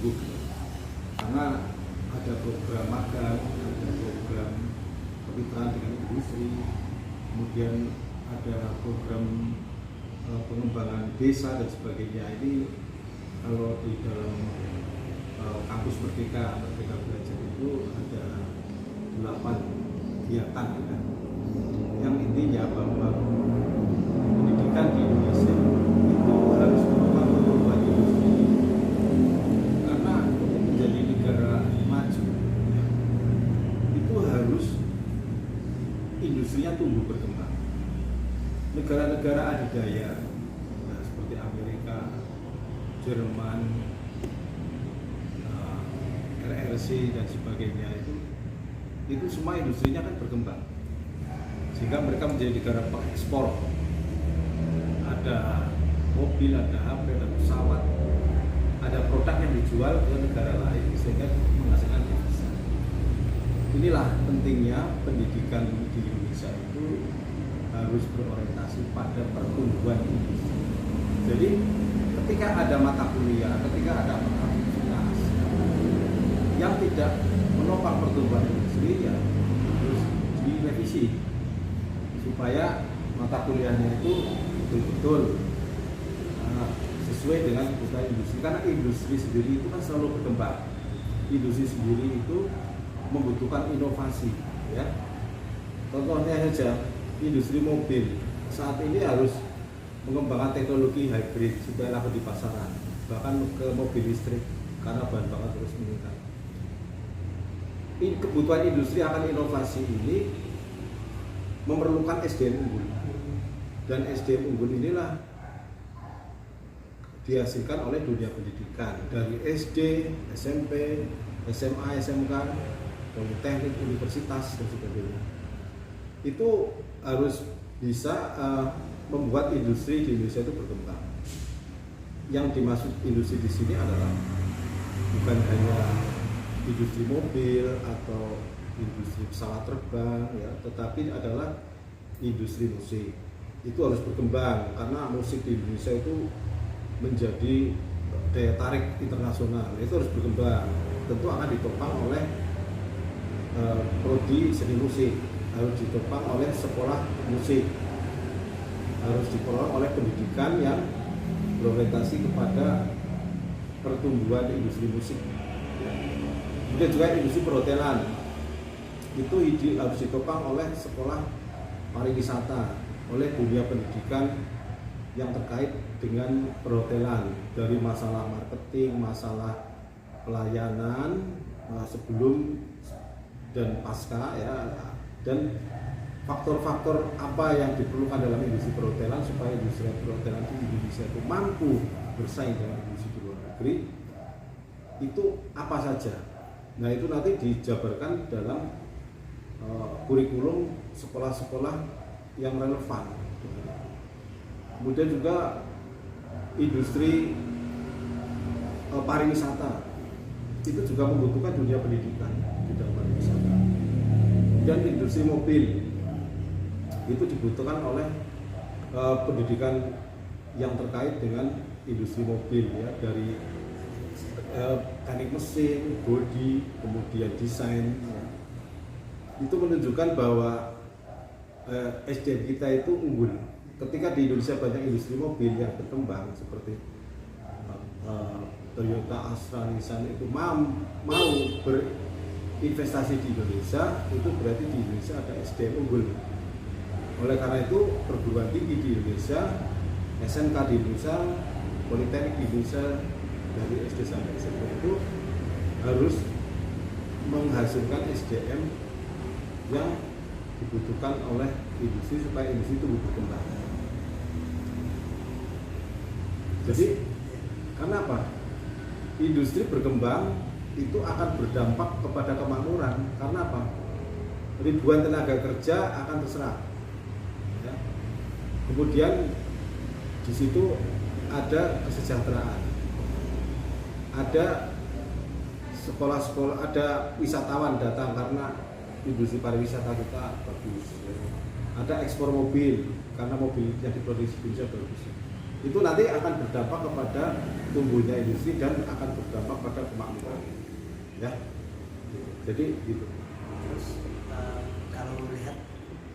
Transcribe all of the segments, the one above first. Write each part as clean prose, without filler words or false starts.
tumbuh karena ada program magang, ada program kemitraan dengan industri, kemudian ada program pengembangan desa dan sebagainya. Ini kalau di dalam kampus Merdeka Belajar itu ada 8 kegiatan ya. Yang intinya bahwa pendidikan di Indonesia itu harus merupakan pertumbuhan industri, karena untuk menjadi negara maju ya, itu harus industrinya tumbuh berkembang. Negara-negara adidaya nah, seperti Amerika, Jerman, RRC dan sebagainya itu semua industrinya kan berkembang sehingga mereka menjadi negara pengekspor. Ada mobil, ada HP, ada pesawat, ada produk yang dijual ke negara lain sehingga menghasilkan devisa. Inilah pentingnya pendidikan di Indonesia itu harus berorientasi pada pertumbuhan industri. Jadi ketika ada mata kuliah, ketika ada aktivitas yang tidak menopang pertumbuhan industri, ya harus direvisi supaya mata kuliahnya itu betul-betul sesuai dengan kebutuhan industri. Karena industri sendiri itu kan selalu berkembang. Industri sendiri itu membutuhkan inovasi, ya. Contohnya saja industri mobil saat ini harus mengembangkan teknologi hybrid supaya laku di pasaran, bahkan ke mobil listrik karena bahan bakar terus meningkat. Kebutuhan industri akan inovasi ini memerlukan SDM unggul, dan SDM unggul inilah dihasilkan oleh dunia pendidikan dari SD, SMP, SMA, SMK, politeknik, universitas dan sebagainya. Itu harus bisa membuat industri di Indonesia itu berkembang. Yang dimaksud industri di sini adalah bukan hanya industri mobil atau industri pesawat terbang, ya, tetapi adalah industri musik. Itu harus berkembang karena musik di Indonesia itu menjadi daya tarik internasional. Itu harus berkembang. Tentu akan ditopang oleh prodi seni musik, harus ditopang oleh sekolah musik, harus ditopang oleh pendidikan yang berorientasi kepada pertumbuhan industri musik. Kemudian juga industri perhotelan itu harus ditopang oleh sekolah pariwisata, oleh dunia pendidikan yang terkait dengan perhotelan, dari masalah marketing, masalah pelayanan sebelum dan pasca, ya, dan faktor-faktor apa yang diperlukan dalam industri perhotelan supaya industri perhotelan di Indonesia itu mampu bersaing dengan industri di luar negeri, itu apa saja. Nah, itu nanti dijabarkan dalam kurikulum sekolah-sekolah yang relevan. Kemudian juga industri pariwisata itu juga membutuhkan dunia pendidikan di dalam pariwisata. Dan industri mobil itu dibutuhkan oleh pendidikan yang terkait dengan industri mobil, ya, dari teknik mesin, bodi, kemudian desain, ya. Itu menunjukkan bahwa SDM kita itu unggul. Ketika di Indonesia banyak industri mobil yang berkembang seperti Toyota, Astra, Nissan itu mau berinvestasi di Indonesia, itu berarti di Indonesia ada SDM unggul. Oleh karena itu perguruan tinggi di Indonesia, SMK di Indonesia, politeknik di Indonesia dari SD sampai SMP itu harus menghasilkan SDM yang dibutuhkan oleh industri supaya industri itu berkembang. Jadi karena apa? Industri berkembang itu akan berdampak kepada kemakmuran. Karena apa? Ribuan tenaga kerja akan terserap. Ya. Kemudian di situ ada kesejahteraan, ada sekolah-sekolah, ada wisatawan datang karena industri pariwisata kita bagus. Ya. Ada ekspor mobil karena mobil yang diproduksi di Indonesia bagus. Itu nanti akan berdampak kepada tumbuhnya industri dan akan berdampak pada kemakmuran. Ya, jadi gitu. Terus kalau melihat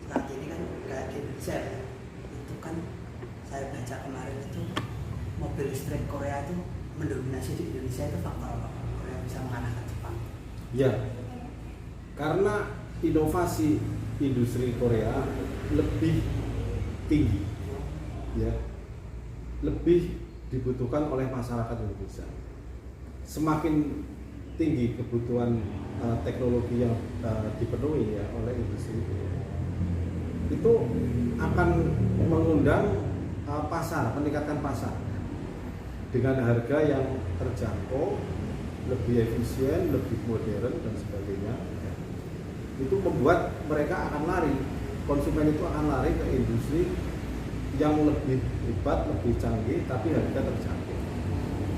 saat ini kan kayak di Indonesia ya, itu kan saya baca kemarin itu mobil listrik Korea itu mendominasi di Indonesia, itu faktor apa? Korea bisa mengalahkan Jepang? Ya, karena inovasi industri Korea lebih tinggi, ya, lebih dibutuhkan oleh masyarakat Indonesia. Semakin tinggi kebutuhan teknologi yang dipenuhi ya oleh industri itu akan mengundang pasar, meningkatkan pasar dengan harga yang terjangkau, lebih efisien, lebih modern dan sebagainya. Itu membuat mereka akan lari, konsumen itu akan lari ke industri yang lebih hebat, lebih canggih, tapi harga terjangkau.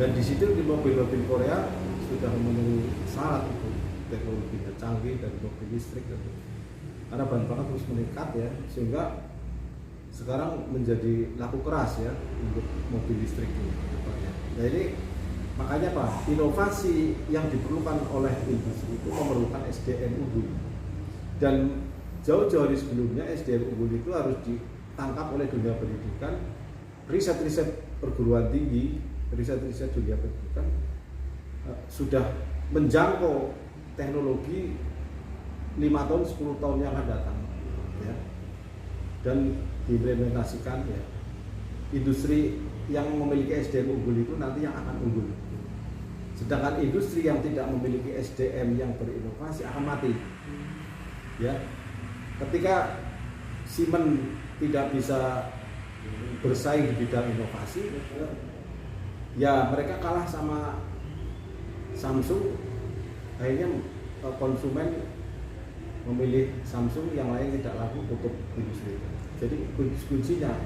Dan di situ di mobil-mobil Korea sudah memenuhi syarat itu, teknologinya canggih dan mobil listrik gitu. Karena bahan bakar terus meningkat ya, sehingga sekarang menjadi laku keras ya untuk mobil listrik ini ke depannya. Nah ini makanya Pak, inovasi yang diperlukan oleh industri itu memerlukan SDM unggul. Dan jauh-jauh hari sebelumnya SDM unggul itu harus ditangkap oleh dunia pendidikan, riset-riset perguruan tinggi, riset-riset dunia pendidikan sudah menjangkau teknologi 5 tahun, 10 tahun yang akan datang ya. Dan diimplementasikan ya. Industri yang memiliki SDM unggul itu nanti yang akan unggul. Sedangkan industri yang tidak memiliki SDM yang berinovasi akan mati. Ya. Ketika Siemens tidak bisa bersaing di bidang inovasi, ya mereka kalah sama Samsung, akhirnya konsumen memilih Samsung, yang lain tidak laku, tutup industri. Jadi kuncinya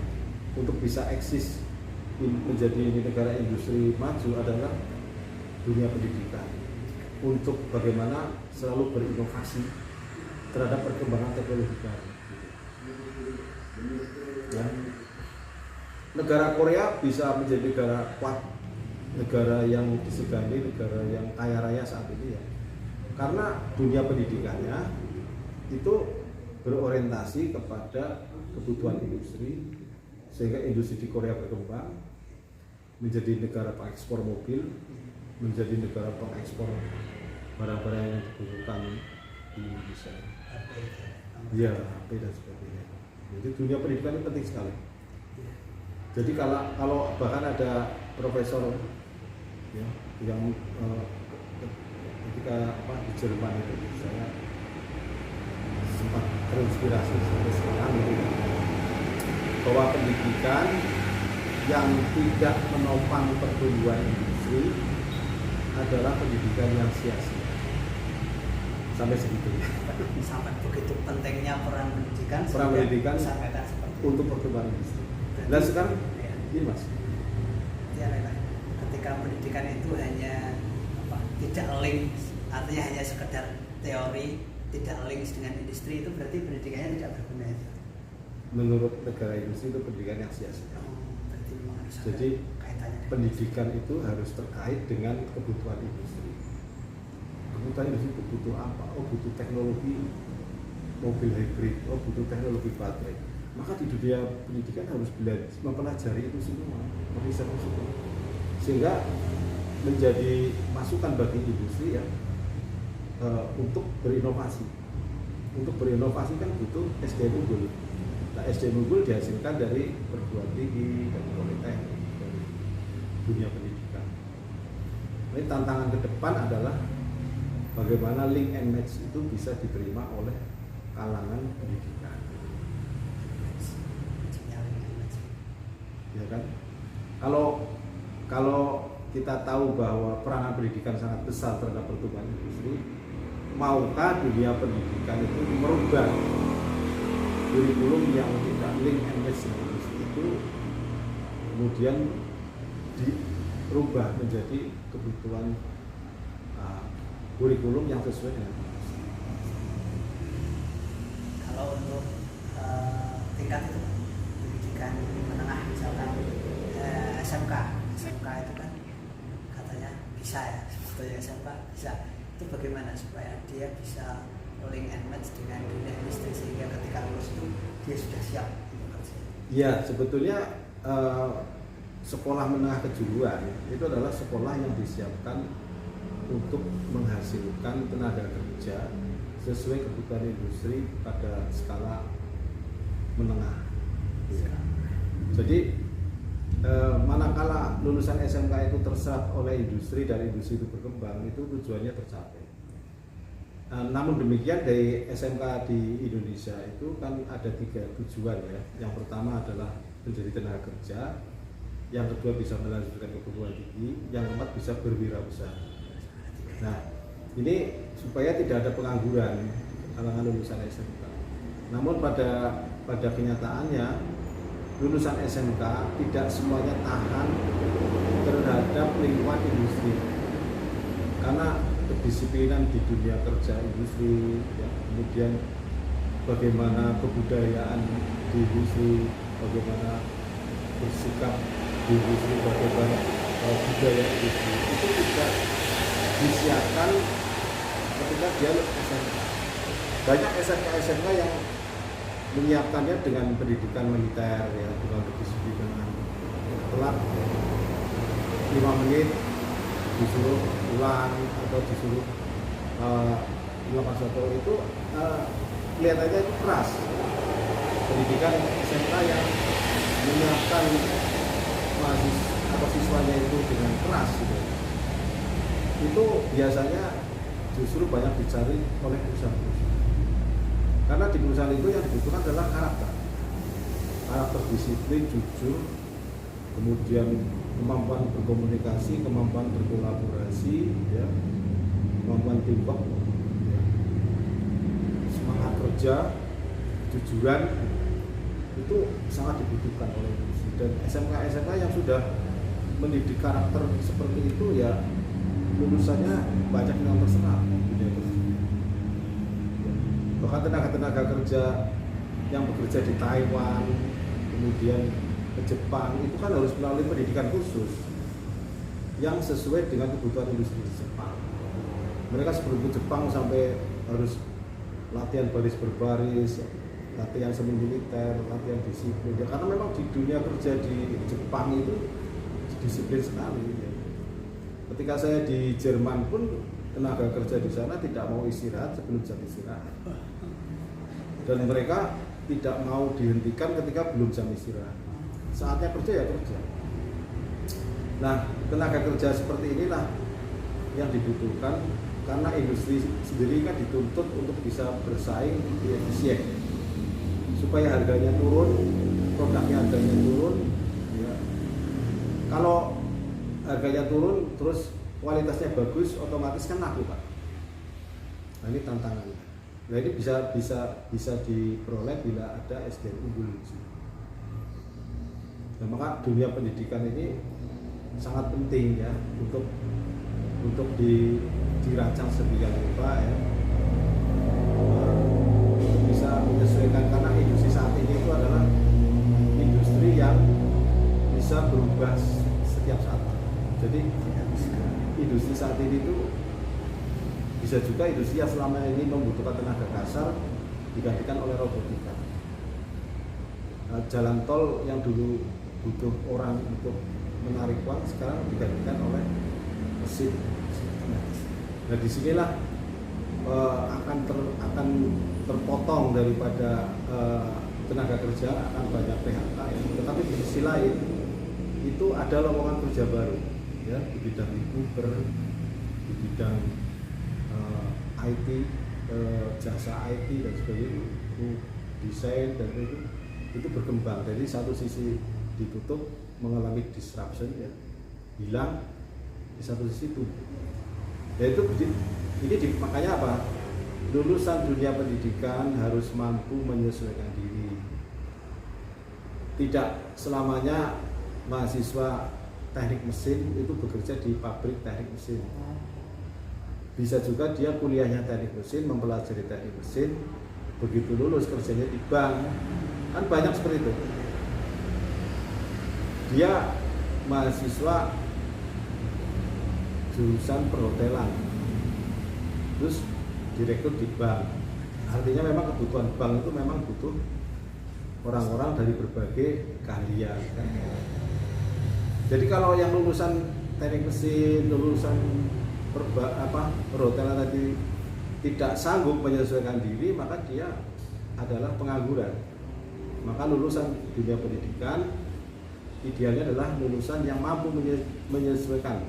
untuk bisa eksis menjadi negara industri maju adalah dunia pendidikan, untuk bagaimana selalu berinovasi terhadap perkembangan teknologi baru. Ya. Negara Korea bisa menjadi negara kuat, negara yang disegani, negara yang kaya raya saat ini ya, karena dunia pendidikannya itu berorientasi kepada kebutuhan industri, sehingga industri di Korea berkembang menjadi negara pengekspor mobil, menjadi negara pengekspor barang-barang yang dibutuhkan di Indonesia. Ya, HP dan sebagainya. Jadi dunia pendidikan ini penting sekali. Jadi kalau bahkan ada profesor ya, yang ketika di Jerman itu saya sempat terinspirasi sampai sekarang itu, bahwa pendidikan yang tidak menopang pertumbuhan industri adalah pendidikan yang sia-sia. Sampai segitunya. Sampai begitu pentingnya peran pendidikan disampaikan seperti untuk pertumbuhan industri. Dan sekarang ya. Ini Mas. Ya, ketika pendidikan itu hanya tidak link, artinya hanya sekedar teori, tidak link dengan industri, itu berarti pendidikannya tidak berguna. Menurut negara industri itu pendidikan yang sia-sia. Jadi pendidikan itu harus terkait dengan kebutuhan industri. Kebutuhan industri itu butuh apa? Oh, butuh teknologi mobil hybrid, oh butuh teknologi baterai. Maka di dunia pendidikan harus belajar mempelajari itu semua, meriset itu semua, sehingga menjadi masukan bagi industri ya untuk berinovasi. Untuk berinovasi kan butuh SDM unggul. Nah, SDM unggul dihasilkan dari perguruan tinggi, dari politeknik, dari dunia pendidikan. Ini tantangan ke depan adalah bagaimana link and match itu bisa diterima oleh kalangan pendidikan. Ya kan? Kalau kita tahu bahwa peranan pendidikan sangat besar terhadap pertumbuhan industri, maukah dunia pendidikan itu merubah kurikulum yang tidak link and match dengan industri itu kemudian dirubah menjadi kebutuhan kurikulum yang sesuai dengan industri. Kalau untuk tingkat itu pendidikan menengah misalkan SMK itu kan katanya bisa ya, sebetulnya SMK bisa. Itu bagaimana supaya dia bisa link and match dengan dunia industri sehingga ketika lulus itu dia sudah siap untuk kerja? Ya, sebetulnya sekolah menengah kejuruan itu adalah sekolah yang disiapkan untuk menghasilkan tenaga kerja sesuai kebutuhan industri pada skala menengah. Ya. Jadi manakala lulusan SMK itu terserap oleh industri dan industri itu berkembang, itu tujuannya tercapai. Namun demikian dari SMK di Indonesia itu kan ada 3 tujuan ya. Yang pertama adalah menjadi tenaga kerja, yang kedua bisa melanjutkan ke perguruan tinggi, yang keempat bisa berwirausaha. Nah, ini supaya tidak ada pengangguran kalangan lulusan SMK. Namun pada kenyataannya lulusan SMK tidak semuanya tahan terhadap lingkungan industri, karena kedisiplinan di dunia kerja industri, ya, kemudian bagaimana kebudayaan di industri, bagaimana bersikap di industri, bagaimana budaya industri itu tidak disiapkan ketika dia SMK. Banyak SMK yang menyiapkannya dengan pendidikan militer ya, dengan kedisiplinan. Telat 5 menit disuruh pulang atau disuruh melakukan sesuatu itu kelihatannya itu keras. Pendidikan SMK yang menyiapkan mahasiswa atau siswanya itu dengan keras gitu, itu biasanya justru banyak dicari oleh perusahaan-perusahaan, karena di perusahaan itu yang dibutuhkan adalah karakter disiplin, jujur, kemudian kemampuan berkomunikasi, kemampuan berkolaborasi, ya, kemampuan teamwork, ya, semangat kerja, kejujuran, itu sangat dibutuhkan oleh industri. Dan SMK yang sudah mendidik karakter seperti itu ya lulusannya banyak yang terserap. Bahkan tenaga kerja yang bekerja di Taiwan, kemudian ke Jepang, itu kan harus melalui pendidikan khusus yang sesuai dengan kebutuhan industri di Jepang. Mereka sebelum ke Jepang sampai harus latihan baris berbaris, latihan semi militer, latihan disiplin. Ya, karena memang di dunia kerja di Jepang itu disiplin sekali. Ya. Ketika saya di Jerman pun tenaga kerja di sana tidak mau istirahat sebelum jam istirahat. Dan mereka tidak mau dihentikan ketika belum jam istirahat. Saatnya kerja ya kerja. Nah, tenaga kerja seperti inilah yang dibutuhkan karena industri sendiri kan dituntut untuk bisa bersaing di efisien. Supaya harganya turun, produknya harganya turun, ya. Kalau harganya turun, terus kualitasnya bagus, otomatis kan laku, Pak. Nah, ini tantangannya. Nah, ini bisa diperoleh bila ada SDM unggul. Nah, maka dunia pendidikan ini sangat penting ya untuk dirancang sedemikian rupa ya. Bisa menyesuaikan, karena industri saat ini itu adalah industri yang bisa berubah setiap saat. Jadi industri saat ini itu bisa juga industri yang selama ini membutuhkan tenaga kasar digantikan oleh robotika. Jalan tol yang dulu butuh orang untuk menarik uang sekarang digantikan oleh mesin. Nah, disinilah akan terpotong daripada tenaga kerja, akan banyak PHK ya. Tetapi di sisi lain itu ada lowongan kerja baru ya, di bidang Uber, di bidang IT, jasa IT dan sebagainya, desain dan itu berkembang. Jadi satu sisi ditutup mengalami disruption ya, hilang, di satu sisi tumbuh. Ya itu makanya apa? Lulusan dunia pendidikan harus mampu menyesuaikan diri. Tidak selamanya mahasiswa teknik mesin itu bekerja di pabrik teknik mesin. Bisa juga dia kuliahnya teknik mesin, mempelajari teknik mesin, begitu lulus kerjanya di bank. Kan banyak seperti itu. Dia mahasiswa jurusan perhotelan, terus direkrut di bank. Artinya memang kebutuhan bank itu memang butuh orang-orang dari berbagai keahlian. Jadi kalau yang lulusan teknik mesin, lulusan perhotelan tadi tidak sanggup menyesuaikan diri, maka dia adalah pengangguran. Maka lulusan dunia pendidikan idealnya adalah lulusan yang mampu menyesuaikan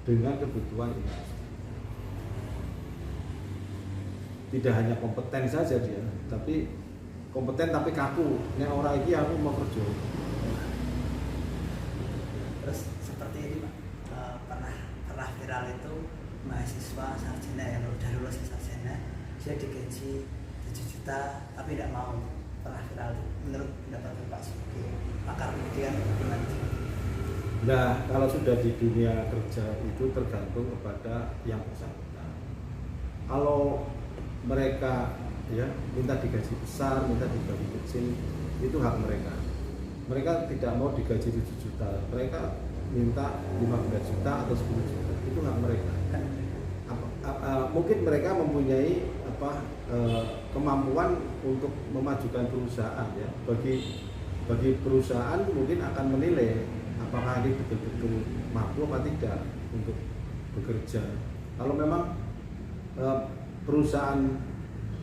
dengan kebutuhan industri. Tidak hanya kompeten saja dia, tapi kompeten tapi kaku. Nek orang ini aku mau kerja. Terus seperti ini Pak, pernah viral itu mahasiswa sarjana yang udah lulus sarjana, dia digaji 7 juta tapi tidak mau. Pernah viral itu. Menurut pendapat Pak sebagai pakar pendidikan gimana? Nah, kalau sudah di dunia kerja itu tergantung kepada yang bersangkutan. Kalau mereka ya minta digaji besar, minta digaji kecil, itu hak mereka. Mereka tidak mau digaji 7 juta, mereka minta 15 juta atau 10 juta, itu hak mereka. Mungkin mereka mempunyai kemampuan untuk memajukan perusahaan ya. Bagi perusahaan mungkin akan menilai apakah ini betul-betul mampu apa tidak untuk bekerja. Kalau memang perusahaan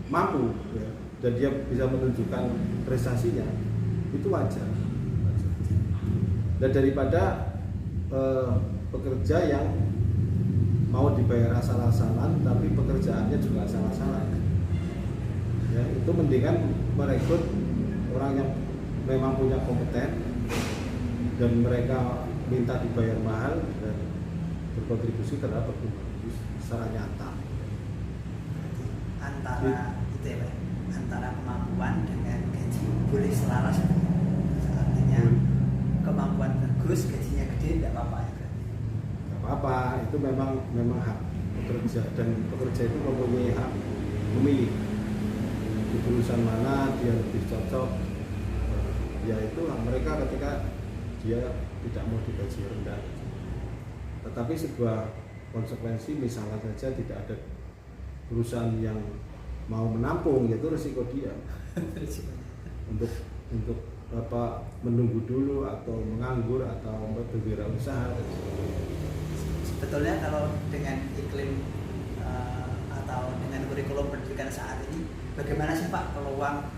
mampu ya, dan dia bisa menunjukkan prestasinya, itu wajar. Dan daripada pekerja yang mau dibayar asal-asalan tapi pekerjaannya juga asal-asalan, ya, itu mendingan merekrut orang yang memang punya kompeten dan mereka minta dibayar mahal dan berkontribusi terhadap pertumbuhan secara nyata. Antara itu ya Pak, antara kemampuan dengan gaji boleh selaras. Artinya kemampuan bagus, gajinya gede, tidak apa-apa ya. Tidak apa-apa, itu memang hak pekerja, dan pekerja itu mempunyai hak memilih di perusahaan mana dia lebih cocok. Ya itu hak mereka ketika dia tidak mau digaji rendah. Tetapi sebuah konsekuensi misalnya saja tidak ada perusahaan yang mau menampung, yaitu risiko dia untuk menunggu dulu atau menganggur atau berwirausaha. Sebetulnya kalau dengan iklim atau dengan kurikulum pendidikan saat ini, bagaimana sih Pak peluang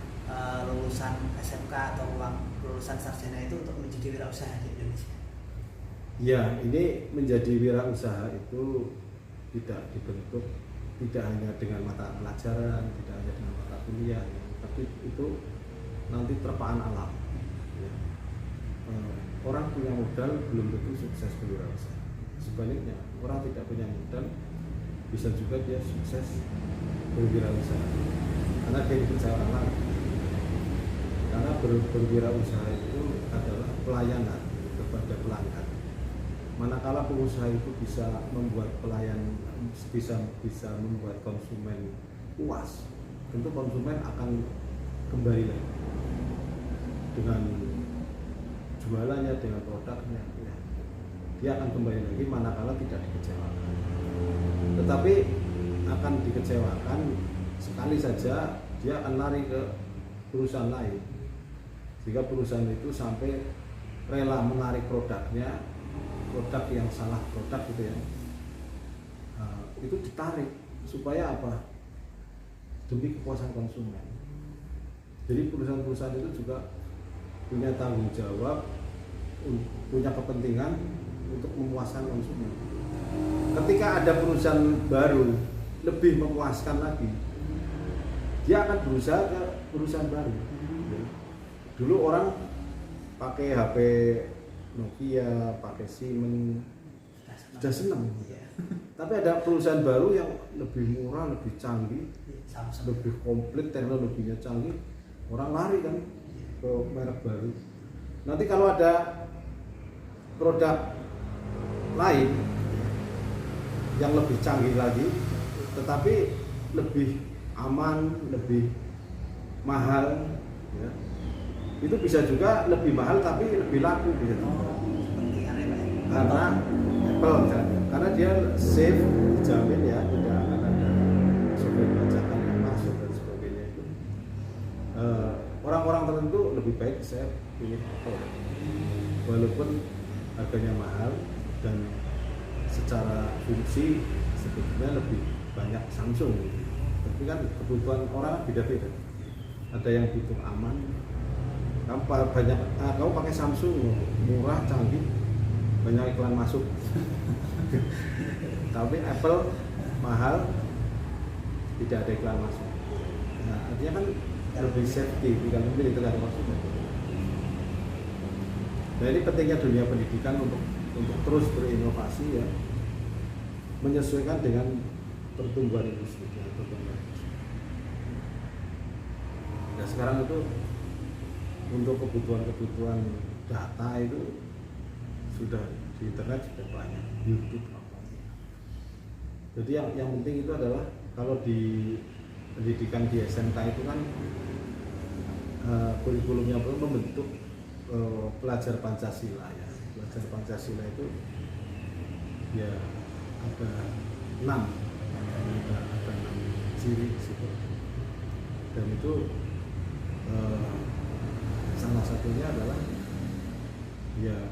lulusan SMK atau peluang lulusan sarjana itu untuk menjadi wirausaha di Indonesia? Ya, ini menjadi wirausaha itu tidak dibentuk tidak hanya dengan mata pelajaran, tidak hanya dengan mata kuliah, ya, tapi itu nanti terpaan alam. Ya. Orang punya modal belum tentu sukses berwirausaha. Sebaliknya, orang tidak punya modal bisa juga dia sukses berwirausaha karena dia dipercaya orang lain. Karena berwirausaha itu adalah pelayanan kepada pelanggan. Manakala pengusaha itu bisa membuat pelayan, bisa membuat konsumen puas, tentu konsumen akan kembali lagi dengan jualannya, dengan produknya, ya. Dia akan kembali lagi manakala tidak dikecewakan. Tetapi akan dikecewakan sekali saja, dia akan lari ke perusahaan lain, sehingga perusahaan itu sampai rela menarik produknya, produk yang salah produk gitu ya, itu ditarik supaya apa? Demi kepuasan konsumen. Jadi perusahaan-perusahaan itu juga punya tanggung jawab, punya kepentingan untuk memuaskan konsumen. Ketika ada perusahaan baru lebih memuaskan lagi, dia akan berusaha ke perusahaan baru. Dulu orang pakai HP Nokia, pakai Siemens, sudah senang. Tapi ada perusahaan baru yang lebih murah, lebih canggih, lebih komplit, teknologinya canggih, orang lari kan ke merek baru. Nanti kalau ada produk lain yang lebih canggih lagi, tetapi lebih aman, lebih mahal, ya, itu bisa juga lebih mahal tapi lebih laku bisa juga. karena Apple misalnya, karena dia safe, dijamin ya, tidak akan ada software bajakan yang masuk dan sebagainya itu. Orang-orang tertentu lebih baik saya pilih Apple, walaupun harganya mahal dan secara fungsi sebetulnya lebih banyak Samsung gitu. Tapi kan kebutuhan orang beda-beda. Ada yang butuh aman, kamu pakai Samsung murah, canggih, banyak iklan masuk. Tapi Apple mahal, tidak ada iklan masuk. Nah, artinya kan lebih safety, bukan memilih itu kan maksudnya. Nah, ini pentingnya dunia pendidikan untuk terus berinovasi ya, menyesuaikan dengan pertumbuhan industri. Nah, sekarang itu untuk kebutuhan data itu sudah di internet sudah banyak, YouTube apa. Jadi yang penting itu adalah kalau di pendidikan di SMK itu kan kurikulumnya membentuk pelajar Pancasila ya. Pelajar Pancasila itu ya ada 6 ciri situ. Dan itu salah satunya adalah ya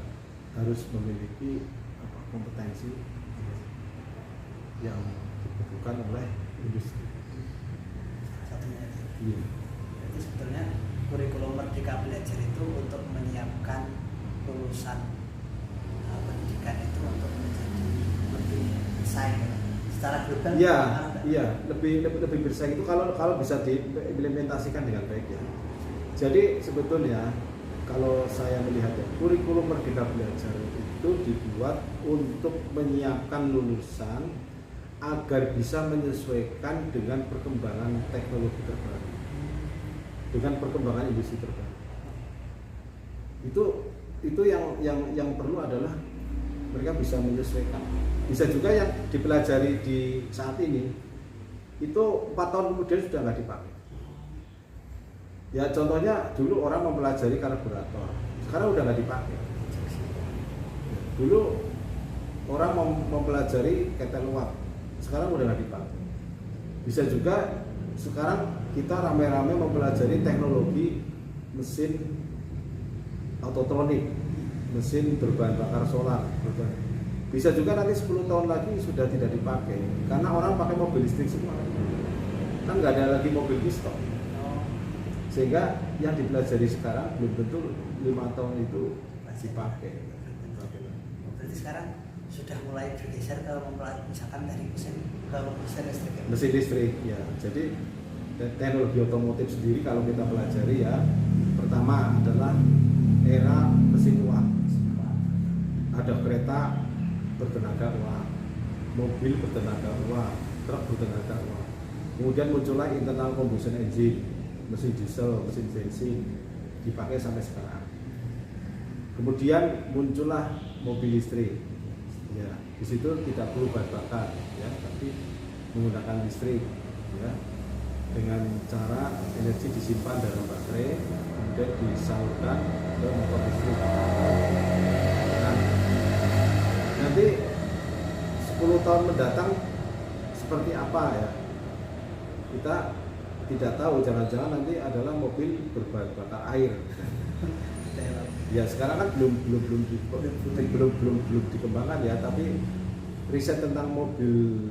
harus memiliki kompetensi yang dibutuhkan oleh industri. Satunya itu. Iya. Jadi sebetulnya kurikulum Merdeka Belajar itu untuk menyiapkan lulusan pendidikan itu untuk menjadi lebih bersaing secara global. Iya, lebih bersaing itu kalau bisa diimplementasikan dengan baik ya. Jadi sebetulnya kalau saya melihatnya, kurikulum Merdeka Belajar itu dibuat untuk menyiapkan lulusan agar bisa menyesuaikan dengan perkembangan teknologi terbaru, dengan perkembangan industri terbaru. Itu yang perlu adalah mereka bisa menyesuaikan. Bisa juga yang dipelajari di saat ini itu 4 tahun kemudian sudah nggak dipakai. Ya contohnya dulu orang mempelajari karburator, sekarang udah nggak dipakai. Dulu orang mempelajari ketel uap, sekarang udah nggak dipakai. Bisa juga sekarang kita rame-rame mempelajari teknologi mesin autotronik, mesin berbahan bakar solar. Bisa juga nanti 10 tahun lagi sudah tidak dipakai karena orang pakai mobil listrik semua, kan nggak ada lagi mobil pistol. Sehingga yang dipelajari sekarang belum tentu 5 tahun itu masih dipakai. Berarti sekarang sudah mulai bergeser ke misalkan dari mesin ke mesin listrik. Mesin listrik ya. Jadi teknologi otomotif sendiri kalau kita pelajari ya, pertama adalah era mesin uap. Ada kereta bertenaga uap, mobil bertenaga uap, truk bertenaga uap. Kemudian muncullah internal combustion engine, mesin diesel, mesin bensin dipakai sampai sekarang. Kemudian muncullah mobil listrik. Ya, di situ tidak perlu bahan bakar, ya, tapi menggunakan listrik, ya, dengan cara energi disimpan dalam baterai, kemudian disalurkan ke motor listrik. Nah, nanti 10 tahun mendatang seperti apa ya? Kita tidak tahu, jangan-jangan nanti adalah mobil berbahan bakar air. Ya sekarang kan belum dikembangkan ya, tapi riset tentang mobil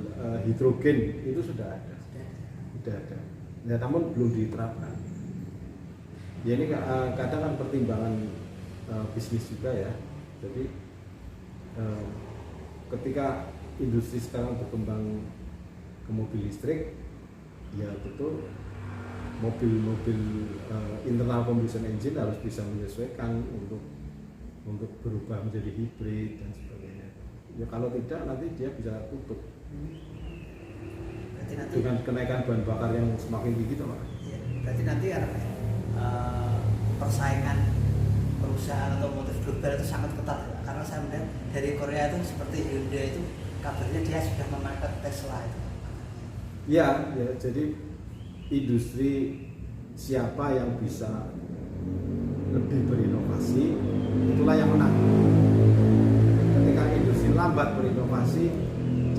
hidrogen itu sudah ada. Ya, namun belum diterapkan. Ya ini kadang kan pertimbangan bisnis juga ya. Jadi ketika industri sekarang berkembang ke mobil listrik, ya betul mobil-mobil internal combustion engine harus bisa menyesuaikan untuk berubah menjadi hibrid dan sebagainya. Ya kalau tidak nanti dia bisa tutup. Berarti nanti dengan kenaikan bahan bakar yang semakin tinggi tuh, Pak. Ya, berarti nanti persaingan perusahaan otomotif global itu sangat ketat ya? Karena saya melihat dari Korea itu seperti Hyundai itu kabarnya dia sudah memakai Tesla itu. Ya, jadi industri siapa yang bisa lebih berinovasi itulah yang menang. Ketika lambat berinovasi,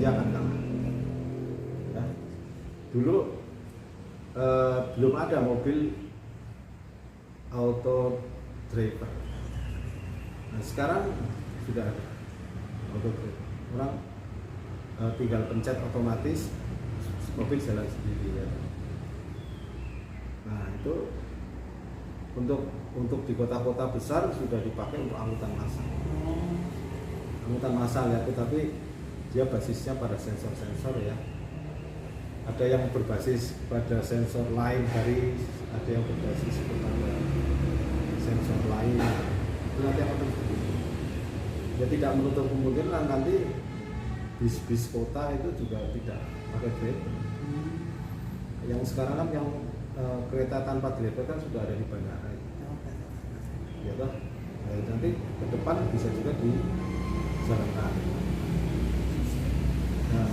dia akan kalah. Ya. Dulu belum ada mobil auto driver. Nah, sekarang sudah ada auto driver. Orang tinggal pencet otomatis, mobil jalan sendiri ya. Nah itu untuk di kota-kota besar sudah dipakai untuk angkutan massal. Angkutan massal ya, tetapi dia basisnya pada sensor-sensor ya. Ada yang berbasis pada sensor lain garis, ada yang berbasis pada sensor lain. Itu nanti akan terjadi. Ya tidak menutup kemungkinan nanti bis-bis kota itu juga tidak pakai driver. Yang sekarang kan yang kereta tanpa driver kan sudah ada di bandara. Ya toh, nanti ke depan bisa juga dijalankan. Nah,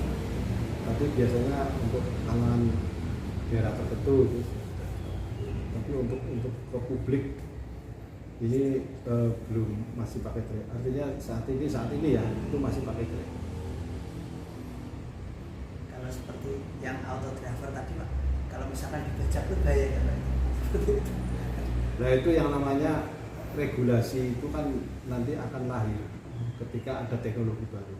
tapi biasanya untuk kalangan daerah tertentu, tapi untuk ke publik ini belum, masih pakai driver. Artinya saat ini ya itu masih pakai driver. Kalau seperti yang auto driver tadi Pak, kalau misalkan dibajak itu bahaya ya Pak. Nah itu yang namanya regulasi itu kan nanti akan lahir ketika ada teknologi baru.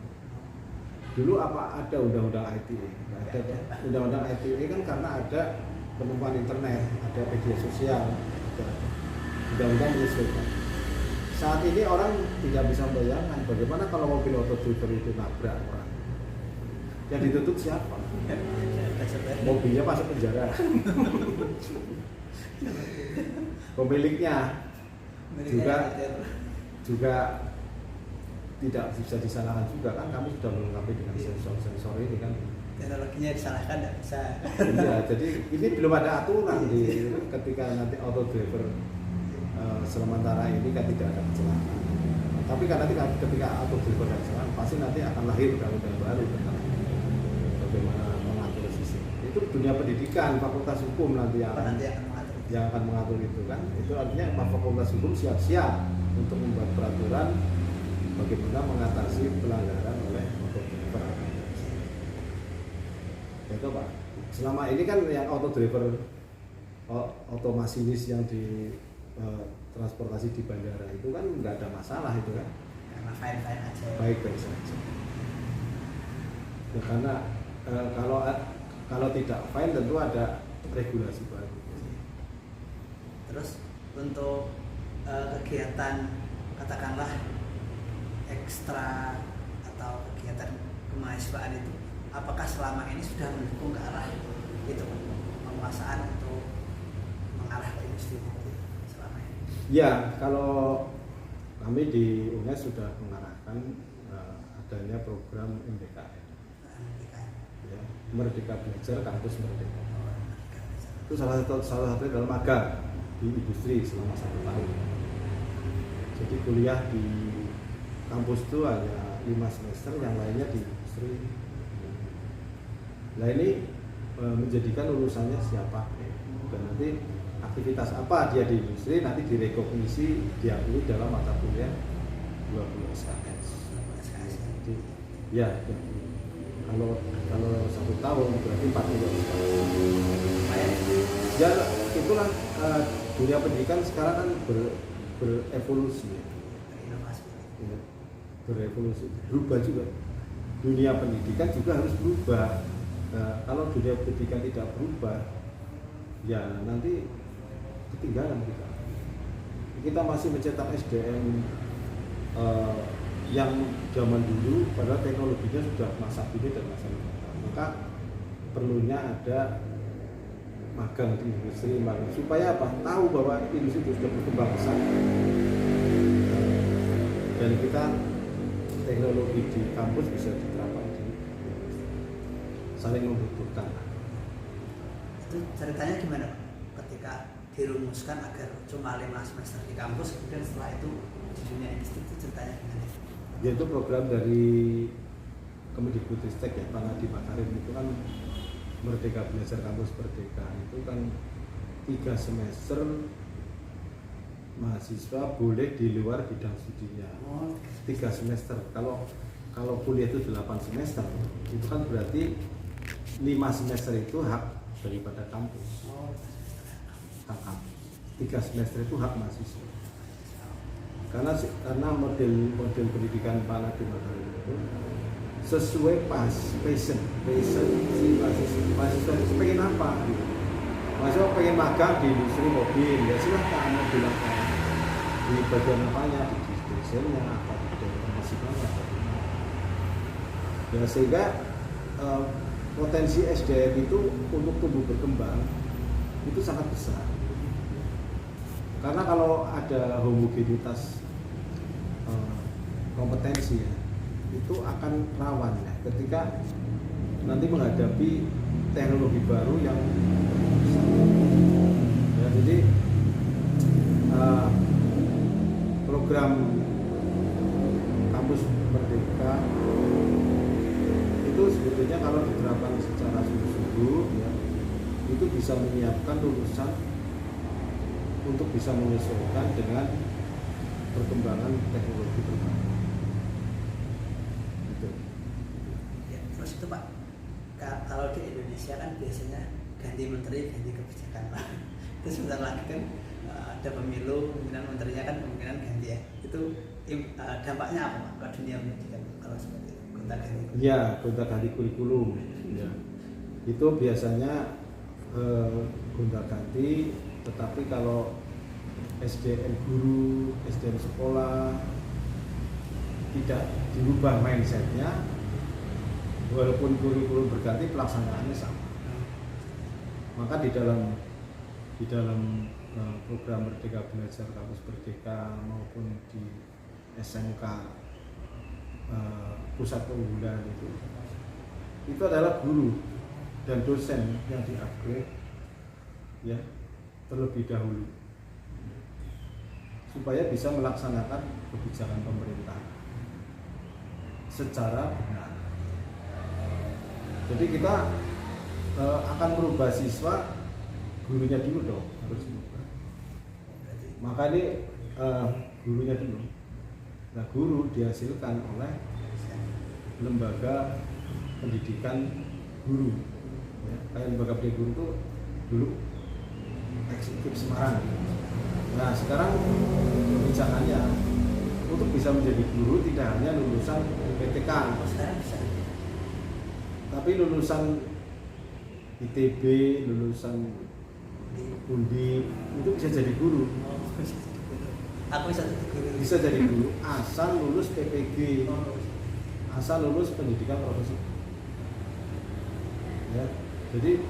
Dulu apa ada undang-undang ITE? Ada undang-undang ITE kan karena ada penemuan internet, ada media sosial, ada undang-undang menyesuaikan. Saat ini orang tidak bisa membayangkan bagaimana kalau mobil auto driver itu nabrak orang. Yang ditutup siapa? Mobilnya masuk penjara. Pemiliknya juga tidak bisa disalahkan juga kan, kami sudah melengkapi dengan sensor ini kan. Teknologinya disalahkan tidak bisa. Iya, jadi ini belum ada aturan di ketika nanti auto driver sementara ini kan tidak ada kecelakaan. Tapi kan nanti ketika auto driver kecelakaan pasti nanti akan lahir undang-undang baru tentang bagaimana mengatur sistem. Itu dunia pendidikan, fakultas hukum nanti yang akan mengatur itu kan. Itu artinya fakultas hukum siap-siap untuk membuat peraturan bagaimana mengatasi pelanggaran oleh auto driver. Itu Pak. Selama ini kan yang auto driver, auto masinis yang di transportasi di bandara itu kan nggak ada masalah itu kan. Karena fine aja. Baik-baik saja. Ya, karena kalau tidak fine tentu ada regulasi baru. Terus untuk kegiatan katakanlah ekstra atau kegiatan kemahasiswaan itu, apakah selama ini sudah mendukung ke arah itu penguasaan untuk mengarah ke industri selama ini? Ya, kalau kami di UNES sudah mengarahkan adanya program MBKM. Ya, Merdeka Belajar Kampus Merdeka. Itu salah satu dalam magang di industri selama 1 tahun. Jadi kuliah di kampus itu hanya 5 semester, yang lainnya di industri. Nah ini menjadikan lulusannya siapa, dan nanti aktivitas apa dia di industri nanti direkognisi, diakui dalam mata kuliah 20 SKS. Jadi ya, kalau 1 tahun berarti 40 SKS. Ya itulah dunia pendidikan sekarang kan berevolusi, ya, berevolusi, berubah juga. Dunia pendidikan juga harus berubah. Kalau dunia pendidikan tidak berubah, ya nanti ketinggalan kita. Kita masih mencetak SDM yang zaman dulu, padahal teknologinya sudah masa kini dan masa mendatang. Maka perlunya ada magang di industri, supaya apa? Tahu bahwa industri itu sudah berkembang pesat, dan kita teknologi di kampus bisa diterapkan di saling membutuhkan. Itu ceritanya gimana Pak? Ketika dirumuskan agar cuma 5 semester di kampus, kemudian setelah itu di dunia industri, itu ceritanya gimana? Yaitu program dari Kemendikbudristek ya, Pak Nadiem Makarim itu kan Merdeka Belajar Kampus Merdeka itu kan 3 semester mahasiswa boleh di luar bidang studinya. 3 semester. Kalau kalau kuliah itu 8 semester, itu kan berarti 5 semester itu hak daripada kampus. Hak kampus. 3 semester itu hak mahasiswa. Karena model pendidikan Pak Nadiem Makarim itu sesuai passion si mahasiswa itu pengen apa gitu. Mahasiswa pengen magang di industri mobil, ya silahkan mau bilang di bagian apanya, di desainnya apa, di bagian informasinya apa. Ya sehingga potensi SDM itu untuk tumbuh berkembang itu sangat besar. Karena kalau ada homogenitas kompetensi ya, itu akan rawan ya, ketika nanti menghadapi teknologi baru yang ya, jadi program kampus merdeka itu sebetulnya kalau diterapkan secara sungguh-sungguh ya, itu bisa menyiapkan lulusan untuk bisa menyesuaikan dengan perkembangan teknologi terbaru. Gitu. Ya, terus itu Pak, kalau di Indonesia kan biasanya ganti menteri, ganti kebijakan Pak. Terus sebentar lagi kan ada pemilu, kemungkinan menterinya kan kemungkinan ganti ya. Itu dampaknya apa Pak ke dunia pendidikan kalau seperti itu? Gonta-ganti. Ya, gonta-ganti kurikulum. Ya. Itu biasanya gonta-ganti. Tetapi kalau SDM guru, SDM sekolah tidak dirubah mindsetnya, walaupun kurikulum berganti, pelaksanaannya sama. Maka di dalam program Merdeka Belajar Kampus Merdeka maupun di SMK pusat keunggulan itu adalah guru dan dosen yang di-upgrade ya terlebih dahulu supaya bisa melaksanakan kebijakan pemerintah secara benar. Jadi kita akan merubah siswa, gurunya dulu dong harus merubah. Maka ini gurunya dulu. Nah, guru dihasilkan oleh lembaga pendidikan guru. Ya, kayak lembaga pendidikan guru itu dulu eksekutif Semarang. Nah, sekarang kebijakannya untuk bisa menjadi guru tidak hanya lulusan PTK, tapi lulusan ITB, lulusan Undi itu bisa jadi guru. Aku bisa jadi guru. Bisa jadi guru asal lulus PPG, asal lulus pendidikan profesi. Ya, jadi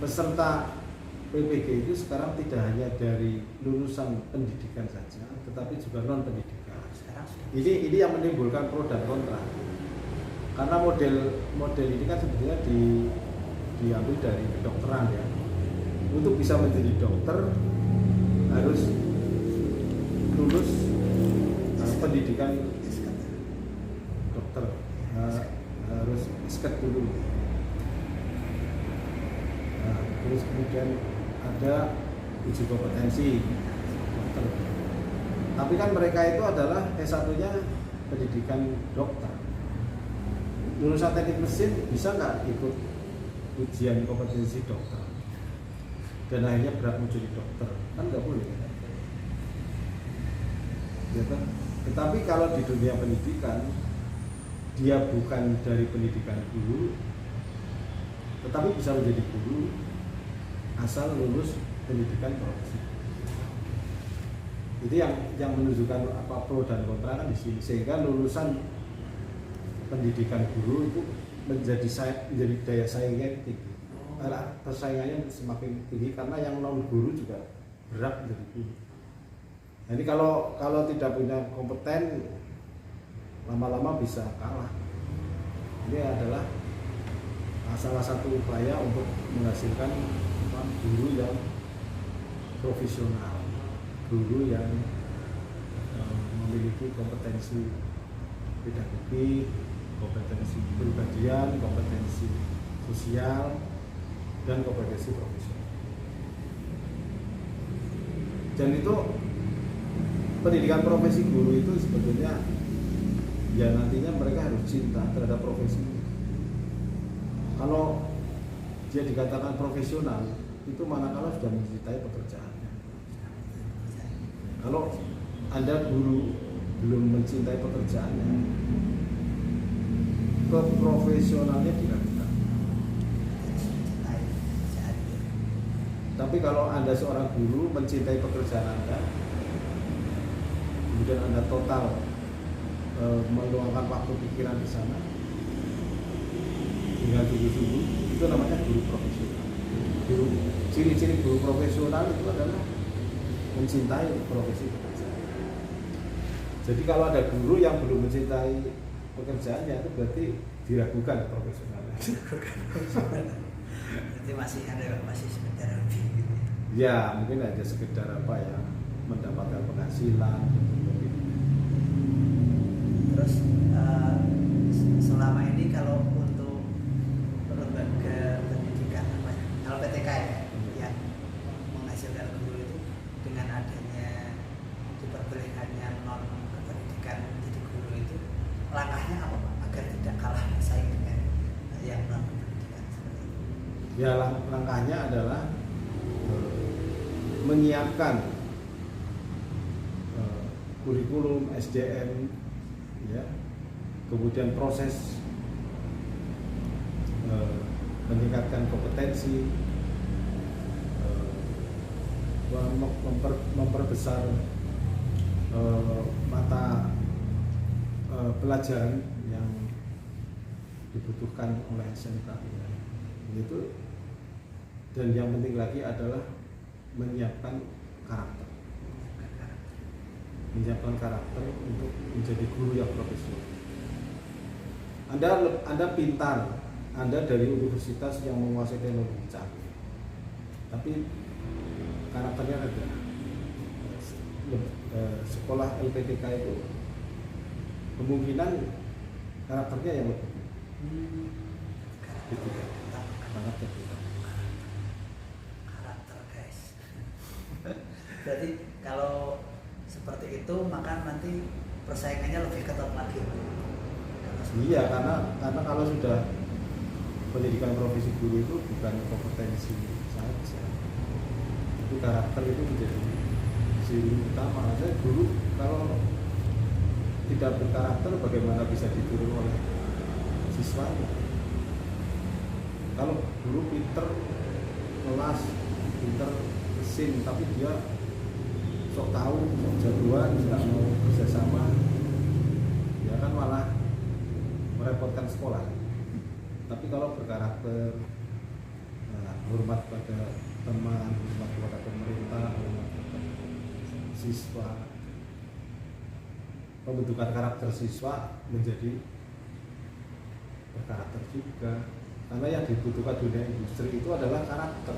peserta PPG itu sekarang tidak hanya dari lulusan pendidikan saja, tetapi juga non pendidikan. Ini yang menimbulkan pro dan kontra. Karena model ini kan sebetulnya diambil dari kedokteran ya. Untuk bisa menjadi dokter harus lulus pendidikan dokter, harus SKET dulu. Nah, terus kemudian ada uji kompetensi dokter. Tapi kan mereka itu adalah S1-nya pendidikan dokter. Lulusan teknik mesin bisa nggak ikut ujian kompetensi dokter? Dan akhirnya berat menjadi dokter, kan nggak boleh. Ya, kan? Tetapi kalau di dunia pendidikan, dia bukan dari pendidikan guru, tetapi bisa menjadi guru asal lulus pendidikan profesi. Itu yang menunjukkan apa pro dan kontra kan di sini. Sehingga lulusan pendidikan guru itu menjadi daya saingnya tinggi. Persaingannya semakin tinggi karena yang non guru juga berat menjadi guru. Nah, ini kalau tidak punya kompeten, lama-lama bisa kalah. Ini adalah salah satu upaya untuk menghasilkan guru yang profesional, guru yang memiliki kompetensi pedagogik, kompetensi kepribadian, kompetensi sosial, dan kompetensi profesional. Dan itu pendidikan profesi guru itu sebetulnya ya nantinya mereka harus cinta terhadap profesi. Kalau dia dikatakan profesional, itu manakala sudah mencintai pekerjaannya. Kalau Anda guru belum mencintai pekerjaannya, keprofesionalnya diragukan. Tapi kalau Anda seorang guru mencintai pekerjaan Anda, kemudian Anda total meluangkan waktu pikiran di sana dengan sungguh-sungguh, itu namanya guru profesional. Ciri-ciri guru profesional itu adalah mencintai profesi pekerjaan. Jadi kalau ada guru yang belum mencintai pekerjaannya, itu berarti diragukan profesionalnya. Berarti masih sekedar hobi gitu. Ya mungkin ada sekedar mendapatkan penghasilan. Terus selama ini kalau untuk lembaga pendidikan kalau PTK ya, yang menghasilkan guru itu dengan adanya diperbolehkannya non pendidikan menjadi guru itu, langkahnya apa Pak agar tidak kalah bersaing dengan yang non pendidikan seperti itu? Ya langkahnya adalah menyiapkan kurikulum SDM, ya, kemudian proses meningkatkan kompetensi, memperbesar mata pelajaran yang dibutuhkan oleh SMK, ya. Itu. Dan yang penting lagi adalah menyiapkan karakter untuk menjadi guru yang profesional. Anda pintar, Anda dari universitas yang menguasai teknologi canggih, tapi karakternya ada. Sekolah LPTK itu kemungkinan karakternya yang lebih karakter guys. Berarti kalau seperti itu maka nanti persaingannya lebih ketat lagi. Iya, karena kalau sudah pendidikan profesi guru itu bukan kompetensi saja, itu karakter itu menjadi ciri utama. Saya guru kalau tidak berkarakter bagaimana bisa ditiru oleh siswanya? Kalau guru pinter kelas, pinter mesin, tapi dia sok tahu, sok jagoan, nggak mau kerjasama, ya kan malah merepotkan sekolah. Tapi kalau berkarakter, hormat pada teman, hormat kepada pemerintah, hormat kepada siswa, pembentukan karakter siswa menjadi berkarakter juga. Karena yang dibutuhkan dunia industri itu adalah karakter.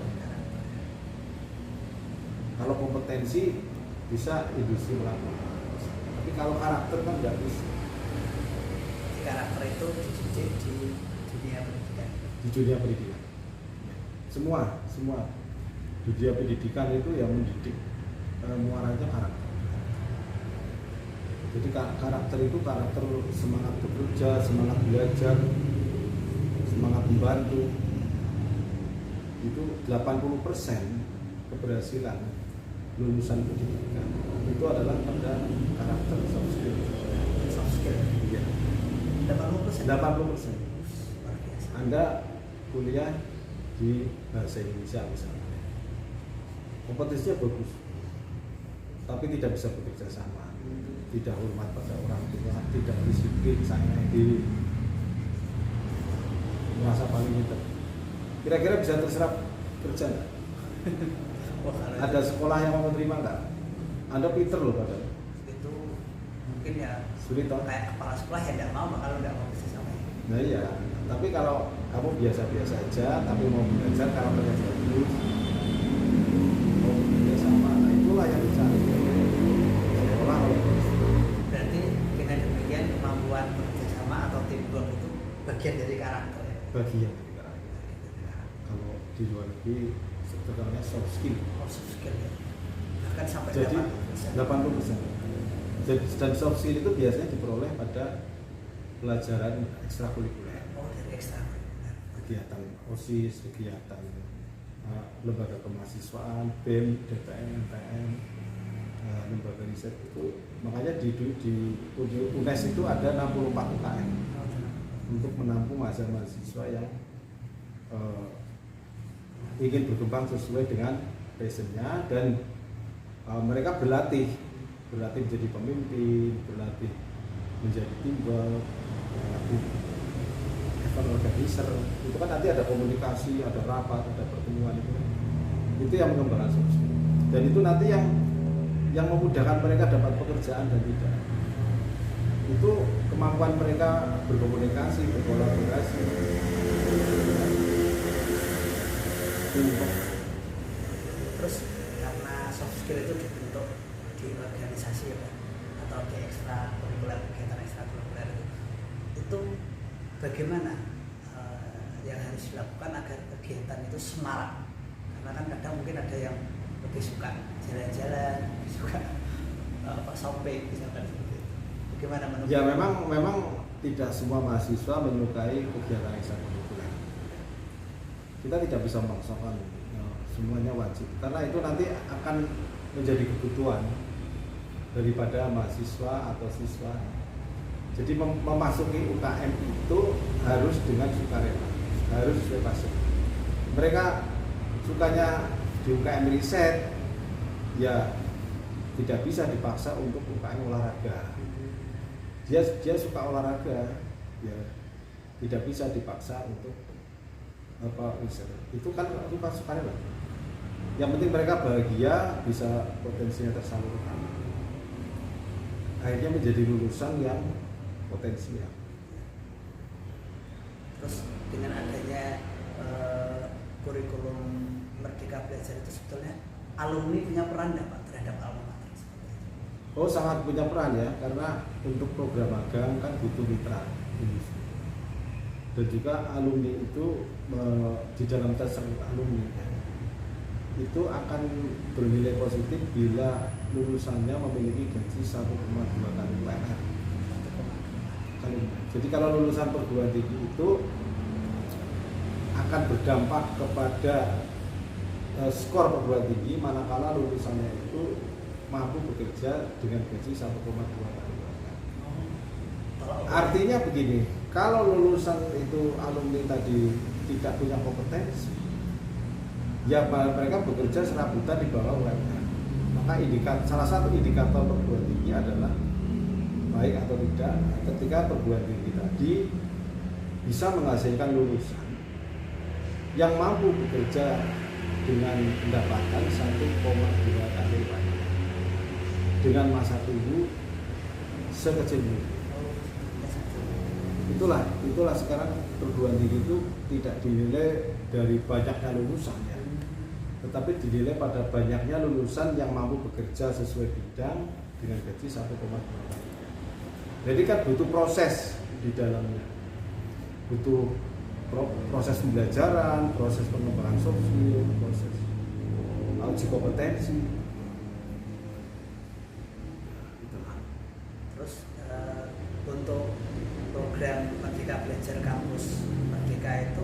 Kalau kompetensi bisa industri melakukan, tapi kalau karakter kan nggak bisa. Karakter itu dididik di dunia pendidikan. Di dunia pendidikan, semua dunia pendidikan itu yang mendidik muaranya karakter. Jadi karakter itu karakter semangat bekerja, semangat belajar, semangat membantu. Itu 80% keberhasilan lulusan pendidikan itu adalah pada karakter soft skill. Iya. 80%. Luar biasa. Anda kuliah di bahasa Indonesia misalnya, kompetisinya bagus, tapi tidak bisa bekerja sama, tidak hormat pada orang tua, tidak disiplin, saya diri, merasa paling pintar. Kira-kira bisa terserap kerja nggak? Ada sekolah yang mau menerima nggak? Anda pinter loh padahal. Itu mungkin ya Sulit toh? kayak kepala sekolah ya nggak mau kalau nggak mau kerja sama. Nah iya, tapi kalau kamu biasa-biasa aja, tapi mau belajar karakternya bagus, mau bekerja sama, nah itulah yang dicari. Sekolah Berarti dengan demikian kemampuan bekerja sama atau teamwork itu bagian dari karakter ya. bagian dari karakter. Kalau di luar negeri sebetulnya soft skill. Soft skill ya. Bahkan sampai Jadi 80%. 80%. Dan soft skill itu biasanya diperoleh pada pelajaran ekstrakurikuler, dari ekstrakurikuler. kegiatan OSIS, kegiatan lembaga kemahasiswaan, BEM, DPM, MPM, lembaga riset itu. Makanya di UNES itu ada 64 UKM untuk menampung mahasiswa yang ingin berkembang sesuai dengan passionnya, dan mereka berlatih menjadi pemimpin, berlatih menjadi teamwork, berlatih event organizer. Itu kan nanti ada komunikasi, ada rapat, ada pertemuan, itu yang mengembangkan solusi. Dan itu nanti yang memudahkan mereka dapat pekerjaan dan tidak. Itu kemampuan mereka berkomunikasi, berkolaborasi. Terus karena soft skill itu dibentuk di organisasi ya Pak, atau di ekstrakurikuler, kegiatan ekstrakurikuler itu bagaimana yang harus dilakukan agar kegiatan itu semarak? Karena kan kadang mungkin ada yang lebih suka jalan-jalan, lebih suka shopping misalkan seperti itu. Bagaimana menurut? Ya memang tidak semua mahasiswa menyukai kegiatan ekstrakurikuler. Kita tidak bisa memaksakan semuanya wajib, karena itu nanti akan menjadi kebutuhan daripada mahasiswa atau siswa. Jadi memasuki UKM itu harus dengan sukarela, harus sesuai passion. Mereka sukanya di UKM riset, ya tidak bisa dipaksa untuk UKM olahraga. Dia suka olahraga, ya tidak bisa dipaksa untuk riset. Itu kan sukarela. Yang penting mereka bahagia, bisa potensinya tersalurkan. Akhirnya menjadi lulusan yang potensial. Terus dengan adanya kurikulum Merdeka Belajar itu sebetulnya alumni punya peran nggak Pak terhadap alma mater seperti itu? Oh, sangat punya peran ya, karena untuk program magang kan butuh mitra industri. Dan juga alumni itu di dalam tes alumni itu akan bernilai positif bila lulusannya memiliki gaji 1,2 kali UMR. Jadi kalau lulusan perguruan tinggi itu akan berdampak kepada skor perguruan tinggi manakala lulusannya itu mampu bekerja dengan gaji 1,2 kali UMR. Artinya begini, kalau lulusan itu alumni tadi tidak punya kompetensi, ya mereka bekerja serabutan di bawah UMR. Maka salah satu indikator perguruan tinggi adalah baik atau tidak ketika perguruan tinggi tadi bisa menghasilkan lulusan yang mampu bekerja dengan pendapatan 1,2 kali UMR dengan masa tunggu sekecil mungkin. Itulah sekarang perguruan tinggi itu tidak dinilai dari banyaknya lulusan ya, tetapi dinilai pada banyaknya lulusan yang mampu bekerja sesuai bidang dengan gaji 1,2 kali. Jadi kan butuh proses di dalamnya, butuh proses pembelajaran, proses pengembangan soft skill, proses uji kompetensi. Terus untuk program Merdeka Belajar Kampus Merdeka itu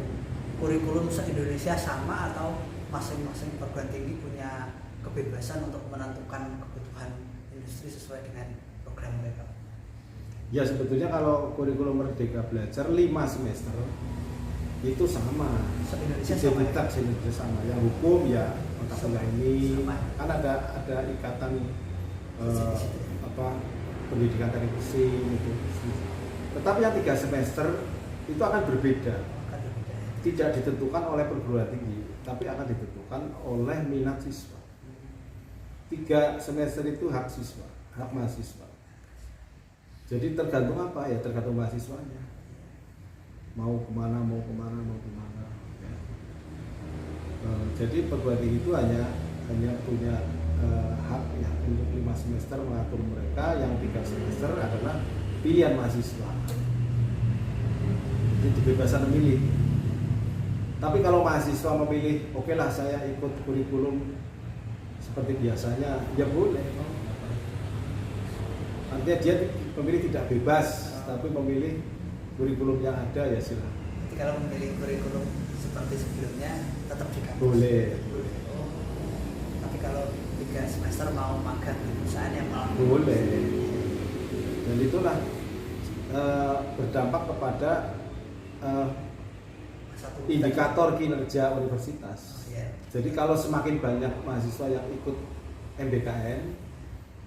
kurikulum se-Indonesia sama atau masing-masing perguruan tinggi punya kebebasan untuk menentukan kebutuhan industri sesuai dengan program mereka? Ya sebetulnya kalau kurikulum Merdeka Belajar 5 semester itu sama, se-Indonesia sama. Yang hukum ya mata kuliah ini sama. Kan ada ikatan pendidikan teknik mesin itu. Tetapi yang 3 semester itu akan berbeda. Tidak ditentukan oleh perguruan tinggi, tapi akan ditentukan oleh minat siswa. 3 semester itu hak siswa, hak mahasiswa. Jadi tergantung apa ya, tergantung mahasiswanya. Mau kemana. Ya. Jadi perguruan tinggi itu hanya punya hak ya untuk 5 semester mengatur mereka, yang 3 semester adalah pilihan mahasiswa. Jadi kebebasan memilih. Tapi kalau mahasiswa memilih, oke lah saya ikut kurikulum seperti biasanya, ya boleh. Artinya dia memilih tidak bebas, tapi memilih kurikulum yang ada ya silakan. Jadi kalau memilih kurikulum seperti sebelumnya tetap di kampus. Boleh. Oh. Tapi kalau 3 semester mau magang di perusahaan yang malah Boleh. Dan itulah berdampak kepada satu indikator kinerja universitas. ya. Jadi kalau semakin banyak mahasiswa yang ikut MBKN,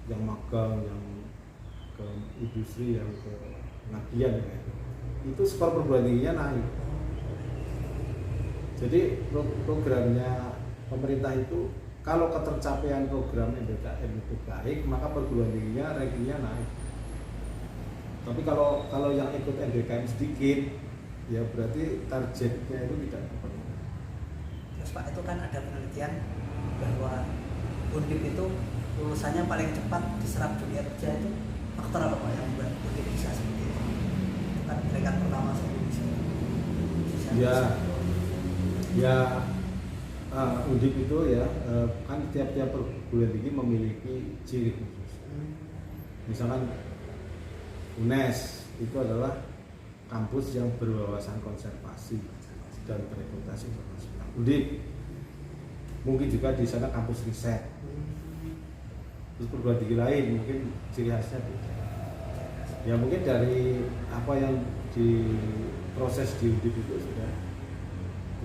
yang magang, yang ke industri, yang ke pengabdian ya, itu skor perguruan tingginya naik. Jadi programnya pemerintah itu kalau ketercapaian program MBKN itu baik, maka perguruan tingginya rankingnya naik. Tapi kalau yang ikut MBKN sedikit, ya berarti targetnya itu tidak terpenuhi. Terus Pak, itu kan ada penelitian bahwa Undip itu lulusannya paling cepat diserap dunia kerja itu faktor apa Pak yang membuat Undip bisa seperti itu? Itu kan peringkat pertama se-Indonesia. Undip itu ya kan tiap-tiap perguruan tinggi memiliki ciri khusus. Misalkan UNES itu adalah kampus yang berwawasan konservasi dan bereputasi internasional. Undip mungkin juga di sana kampus riset. Terus perguruan tinggi lain mungkin ciri khasnya beda. Ya mungkin dari apa yang diproses di Undip itu sudah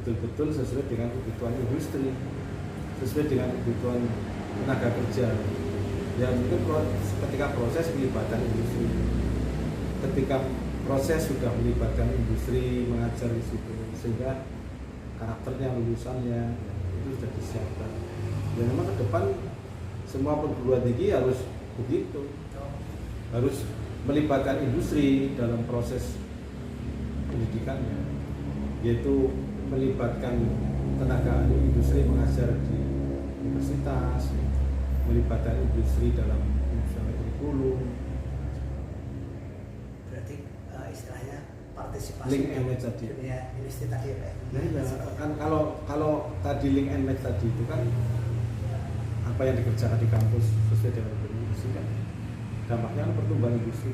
betul-betul sesuai dengan kebutuhan industri, sesuai dengan kebutuhan tenaga kerja. Ya mungkin ketika proses melibatkan industri, ketika proses sudah melibatkan industri mengajar di situ, sehingga karakternya, lulusannya itu sudah disiapkan. Dan memang ke depan semua perguruan tinggi harus begitu, harus melibatkan industri dalam proses pendidikannya, yaitu melibatkan tenaga ahli industri mengajar di universitas, melibatkan industri dalam misalnya kurikulum. Berarti istilahnya partisipasi Link and match tadi. dunia industri tadi ya Pak. Nah, ya, kan kalau tadi link and match tadi itu kan apa yang dikerjakan di kampus sesuai dengan industri kan dampaknya kan pertumbuhan industri.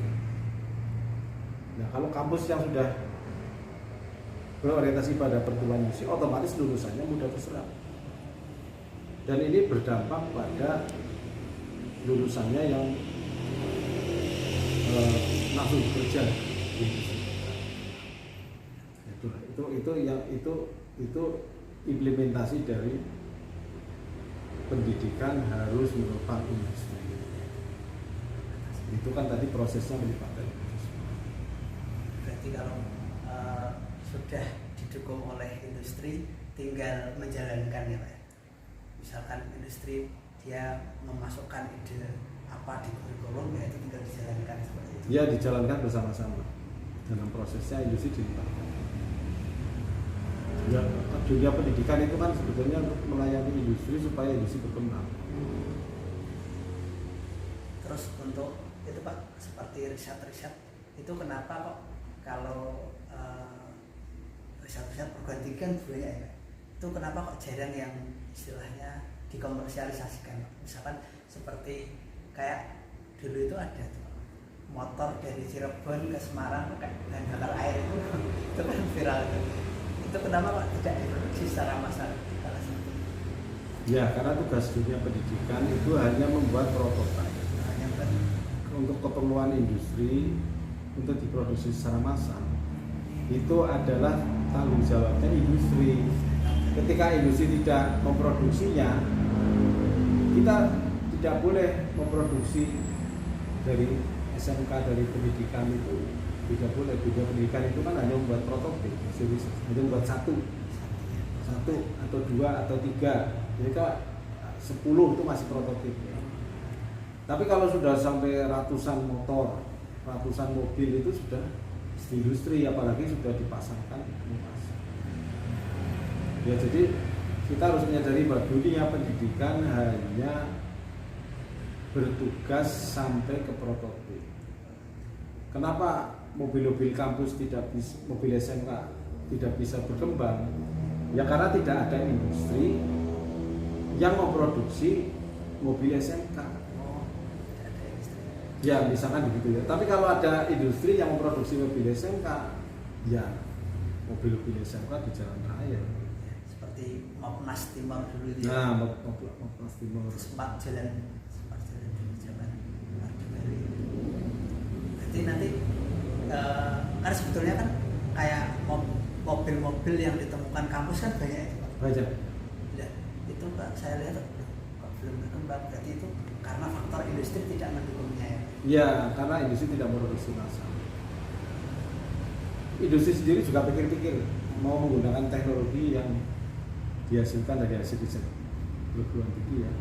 Nah kalau kampus yang sudah berorientasi pada pertumbuhan industri, otomatis lulusannya mudah terserap. Dan ini berdampak pada lulusannya yang langsung bekerja di industri. Itu implementasi dari pendidikan harus merupakan industri. Itu kan tadi prosesnya melibatkan industri. Berarti kalau sudah didukung oleh industri, tinggal menjalankan ya Pak. Misalkan industri dia memasukkan ide apa di kurikulum, ya itu tinggal dijalankan seperti itu. Ya dijalankan bersama-sama. Dalam prosesnya industri dilibatkan. Ya, dunia pendidikan itu kan sebetulnya untuk melayani industri supaya industri berkembang. Terus untuk itu Pak, seperti riset-riset itu kenapa kok kalau riset-riset perguruan tinggi kan banyak ya, itu kenapa kok jarang yang istilahnya dikomersialisasikan? Misalkan seperti kayak dulu itu ada tuh motor dari Cirebon ke Semarang pakai bahan bakar air itu kan viral itu kenapa kok tidak diproduksi secara massal? Ya karena tugas dunia pendidikan itu hanya membuat prototipe untuk keperluan industri untuk diproduksi secara massal. Itu adalah tanggung jawabnya industri. Ketika industri tidak memproduksinya, kita tidak boleh memproduksi dari SMK, dari pendidikan itu tidak boleh. Dunia pendidikan itu kan hanya membuat prototipe, hanya membuat satu atau 2 atau 3, jadi 10 itu masih prototipe. Tapi kalau sudah sampai ratusan motor, ratusan mobil itu sudah industri, apalagi sudah dipasarkan di pasar. Ya jadi kita harus menyadari bahwa dunia pendidikan hanya bertugas sampai ke prototipe. Kenapa mobil-mobil kampus mobil SMK tidak bisa berkembang? Ya karena tidak ada industri yang memproduksi mobil SMK. Ya misalkan begitu ya. Tapi kalau ada industri yang memproduksi mobil SMK, Ya, mobil-mobil SMK di jalan raya. Seperti Mopnas Timur dulu itu ya. Nah, Mopnas Timur. sempat jalan dulu zaman Orde Baru. Berarti nanti karena sebetulnya kan kayak mobil-mobil yang ditemukan kampus kan banyak itu Pak. Banyak. Ya, itu Pak saya lihat kok belum berkembang, berarti itu karena faktor industri tidak mendukungnya ya. Ya, karena industri tidak produksi massal. Industri sendiri juga pikir-pikir mau menggunakan teknologi yang dihasilkan dari hasil riset perguruan tinggi ya.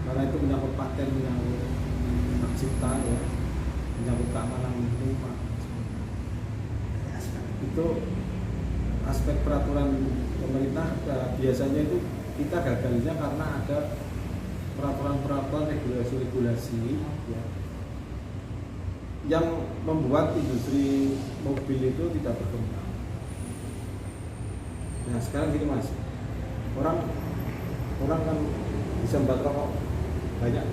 Karena itu menyangkut paten, menyangkut hak cipta ya, menyangkut keamanan lingkungan. Itu aspek peraturan pemerintah biasanya itu kita gagalnya karena ada peraturan-peraturan regulasi-regulasi ya, yang membuat industri mobil itu tidak berkembang. Nah sekarang gini mas, orang kan bisa membuat rokok banyak,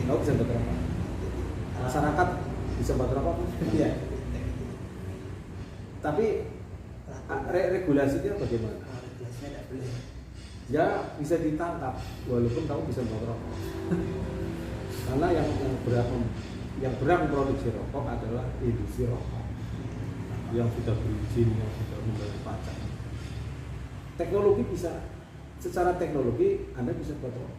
nggak bisa membuat rokok. Masyarakat bisa membuat rokok, iya. Tapi regulasinya bagaimana? Regulasinya tidak boleh. Ya bisa ditangkap walaupun kamu bisa membuat rokok. Karena yang berhak memproduksi rokok adalah industri rokok yang sudah berizin, yang sudah membayar pajak. Teknologi bisa, secara teknologi Anda bisa buat rokok,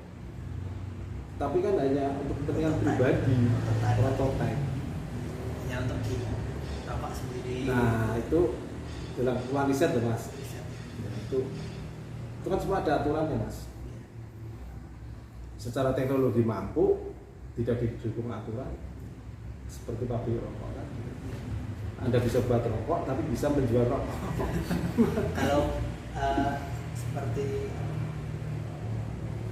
tapi kan hanya untuk kepentingan pribadi, prototipe. Ya untuk di rokok sendiri. Nah itu dalam ruang riset loh mas. Nah, itu kan semua ada aturannya mas. Secara teknologi mampu, tidak didukung aturan. Seperti pabrik rokok kan, Anda bisa buat rokok tapi bisa menjual rokok. Kalau seperti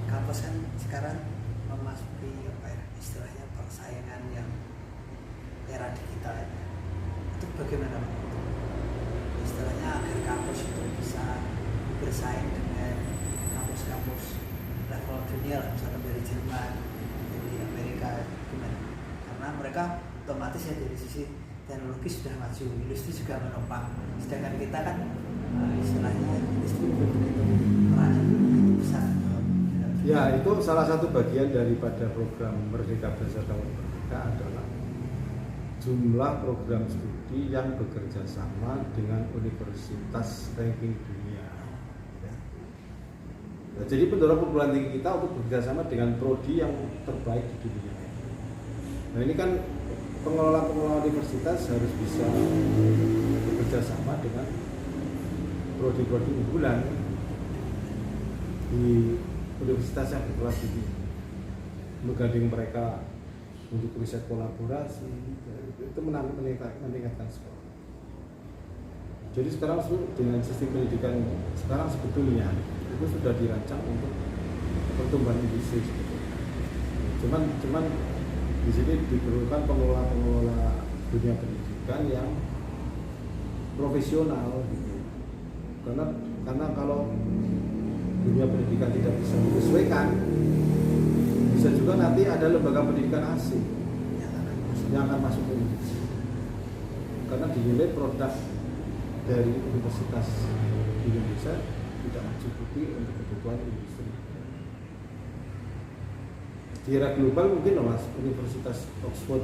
kampus kan sekarang memasuki apa ya, istilahnya persaingan yang era digital ya. Itu bagaimana Pak? Istilahnya agar kampus itu bisa bersaing dengan kampus-kampus level dunia lah, misalnya dari Jerman, dari Amerika, gimana? Karena mereka otomatis ya dari sisi teknologi sudah maju, industri juga menopang. Sedangkan kita kan istilahnya industri belum begitu perannya belum begitu besar. Ya itu salah satu bagian daripada program Merdeka Belajar Tahun Merdeka adalah jumlah program studi yang bekerja sama dengan universitas ranking dunia. Ya. Nah, jadi pendorong perguruan tinggi kita untuk bekerja sama dengan prodi yang terbaik di dunia. Nah ini kan pengelola universitas harus bisa bekerja sama dengan prodi-prodi unggulan di universitas yang berkelas tinggi, menggandeng mereka untuk riset kolaborasi, itu meningkatkan sekolah. Jadi sekarang dengan sistem pendidikan sekarang sebetulnya itu sudah dirancang untuk pertumbuhan industri. Cuman di sini diperlukan pengelola dunia pendidikan yang profesional gitu. Karena kalau dunia pendidikan tidak bisa menyesuaikan, bisa juga nanti ada lembaga pendidikan asing yang akan masuk ke Indonesia. Karena dinilai produk dari universitas di Indonesia tidak mencukupi untuk kebutuhan industri. Di era global mungkin loh mas, Universitas Oxford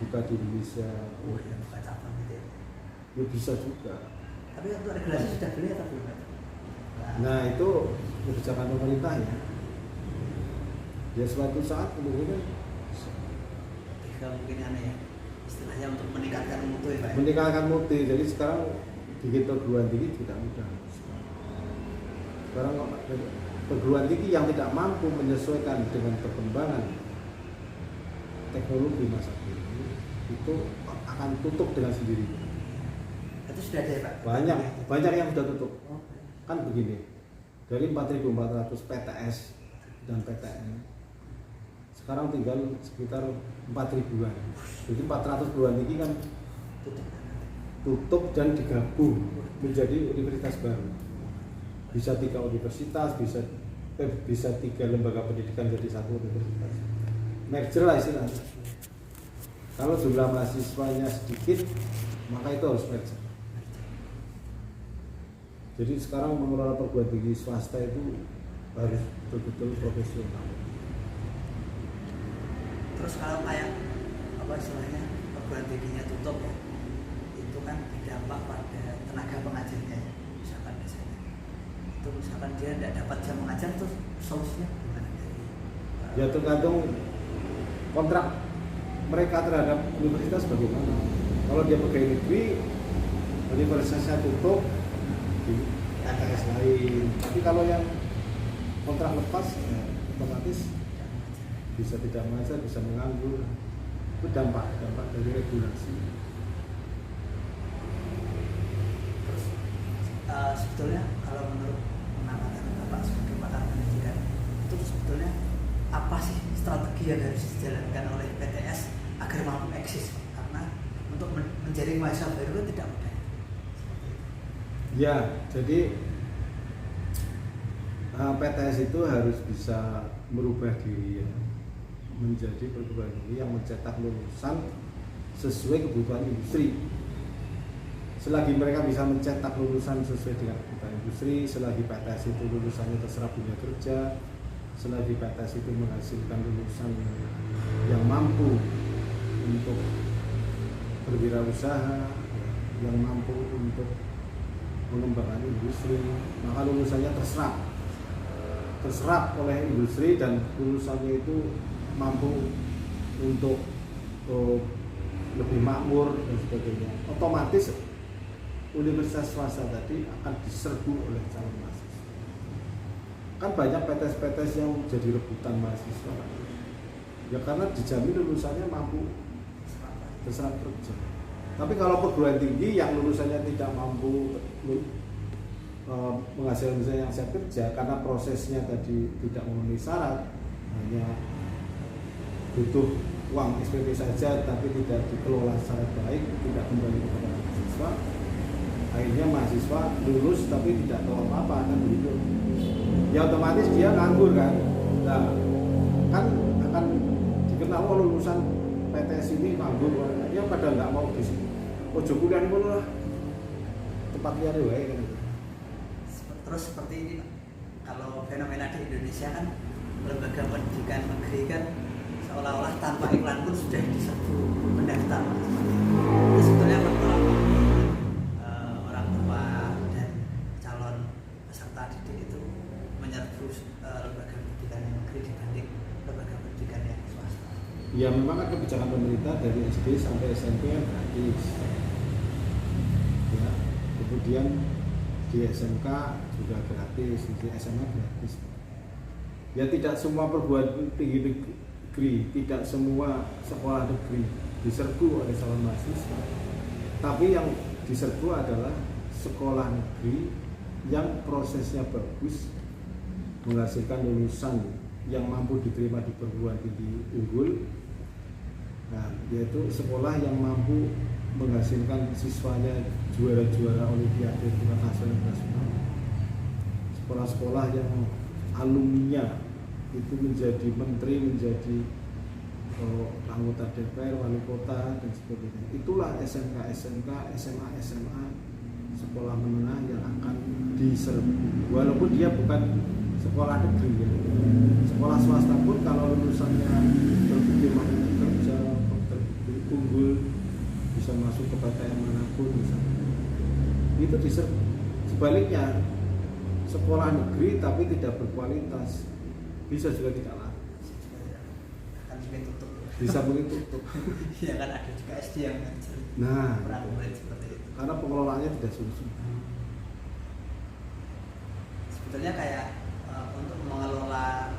buka di Indonesia. Oh ya, buka cabang gitu ya. Ya bisa juga. Tapi untuk regulasi sudah boleh atau belum? Nah itu kebijakan pemerintah ya. Ya suatu saat kemudian tiga mungkin aneh ya, istilahnya untuk meningkatkan mutu ya Pak. meningkatkan mutu. Jadi sekarang bikin perguruan tinggi tidak mudah. Sekarang perguruan tinggi yang tidak mampu menyesuaikan dengan perkembangan teknologi masa kini itu akan tutup dengan sendirinya. Itu sudah ada ya Pak? Banyak yang sudah tutup. Kan begini, dari 4.400 PTS dan PTN sekarang tinggal sekitar 4.000-an. Jadi 400 perguruan tinggi kan tutup dan digabung menjadi universitas baru. Bisa 3 universitas, bisa 3 lembaga pendidikan jadi 1 universitas. Merger lah istilahnya. Kalau jumlah mahasiswanya sedikit, maka itu harus merger. Jadi sekarang mengelola perguruan tinggi swasta itu harus betul-betul profesional. Terus kalau kayak apa istilahnya perguruan tingginya tutup ya, itu kan berdampak pada tenaga pengajarnya, misalkan misalnya itu misalkan dia tidak dapat jam mengajar, terus solusinya gimana? Ya tergantung kontrak mereka terhadap universitas bagaimana. Kalau dia pegawai negeri, universitasnya tutup di PTS lain. Tapi kalau yang kontrak lepas, ya, otomatis bisa tidak mengajar, bisa menganggur. Itu dampak dari regulasi. Terus sebetulnya kalau menurut pengamatan Bapak sebagai pakar pendidikan, itu sebetulnya apa sih strategi yang harus dijalankan oleh PTS agar mampu eksis? Karena untuk menjadi mahasiswa baru itu tidak mudah. Ya, jadi PTS itu harus bisa merubah diri ya, menjadi perguruan tinggi yang mencetak lulusan sesuai kebutuhan industri. Selagi mereka bisa mencetak lulusan sesuai dengan kebutuhan industri, selagi PTS itu lulusannya terserap dunia kerja, selagi PTS itu menghasilkan lulusan yang mampu untuk berwirausaha, yang mampu untuk mengembangkan industri, maka lulusannya terserap oleh industri dan lulusannya itu mampu untuk lebih makmur dan sebagainya. Otomatis universitas swasta tadi akan diserbu oleh calon mahasiswa. Kan banyak PTS-PTS yang jadi rebutan mahasiswa, ya karena dijamin lulusannya mampu terserap kerja. Tapi kalau perguruan tinggi yang lulusannya tidak mampu menghasilkan lulusan yang siap kerja karena prosesnya tadi tidak memenuhi syarat, hanya butuh uang SPP saja tapi tidak dikelola secara baik, tidak kembali kepada mahasiswa, akhirnya mahasiswa lulus tapi tidak tahu apa-apa, kan begitu. Ya otomatis dia nganggur kan. Nah, kan akan dikenal lulusan PTS ini nganggur, dia pada nggak mau di sini. Ojo kuliah ini lah, tempat liar wae kan. Terus seperti ini, kalau fenomena di Indonesia kan lembaga pendidikan negeri kan seolah-olah tanpa iklan pun sudah diserbu pendaftar. Itu sebetulnya bertolak orang tua dan calon peserta didik itu menyerbu lembaga pendidikan yang negeri dibanding lembaga pendidikan yang swasta. Ya memang kan kebijakan pemerintah dari SD sampai SMP kan gratis. Ya, kemudian di SMK juga gratis, di SMA gratis. Ya tidak semua perguruan tinggi negeri, tidak semua sekolah negeri diserbu oleh calon mahasiswa. Tapi yang diserbu adalah sekolah negeri yang prosesnya bagus, menghasilkan lulusan yang mampu diterima di perguruan tinggi unggul. Nah, yaitu sekolah yang mampu menghasilkan siswanya juara-juara olimpiade tingkat nasional dan internasional. Sekolah-sekolah yang alumninya itu menjadi menteri, menjadi anggota DPR, wali kota dan sebagainya. Itulah SMK, SMA, sekolah menengah yang akan diserbu. Walaupun dia bukan sekolah negeri, ya. Sekolah swasta pun kalau lulusannya terbukti mampu kerja, terbukti unggul, bisa masuk ke PTN manapun misalnya, itu diserbu. Sebaliknya sekolah negeri tapi tidak berkualitas bisa juga tidak laku, akan mungkin tutup. bisa mungkin tutup. Ya kan ada juga SD yang ngajar. Nah, murid seperti itu. karena pengelolaannya tidak sungguh-sungguh. Sebetulnya kayak untuk mengelola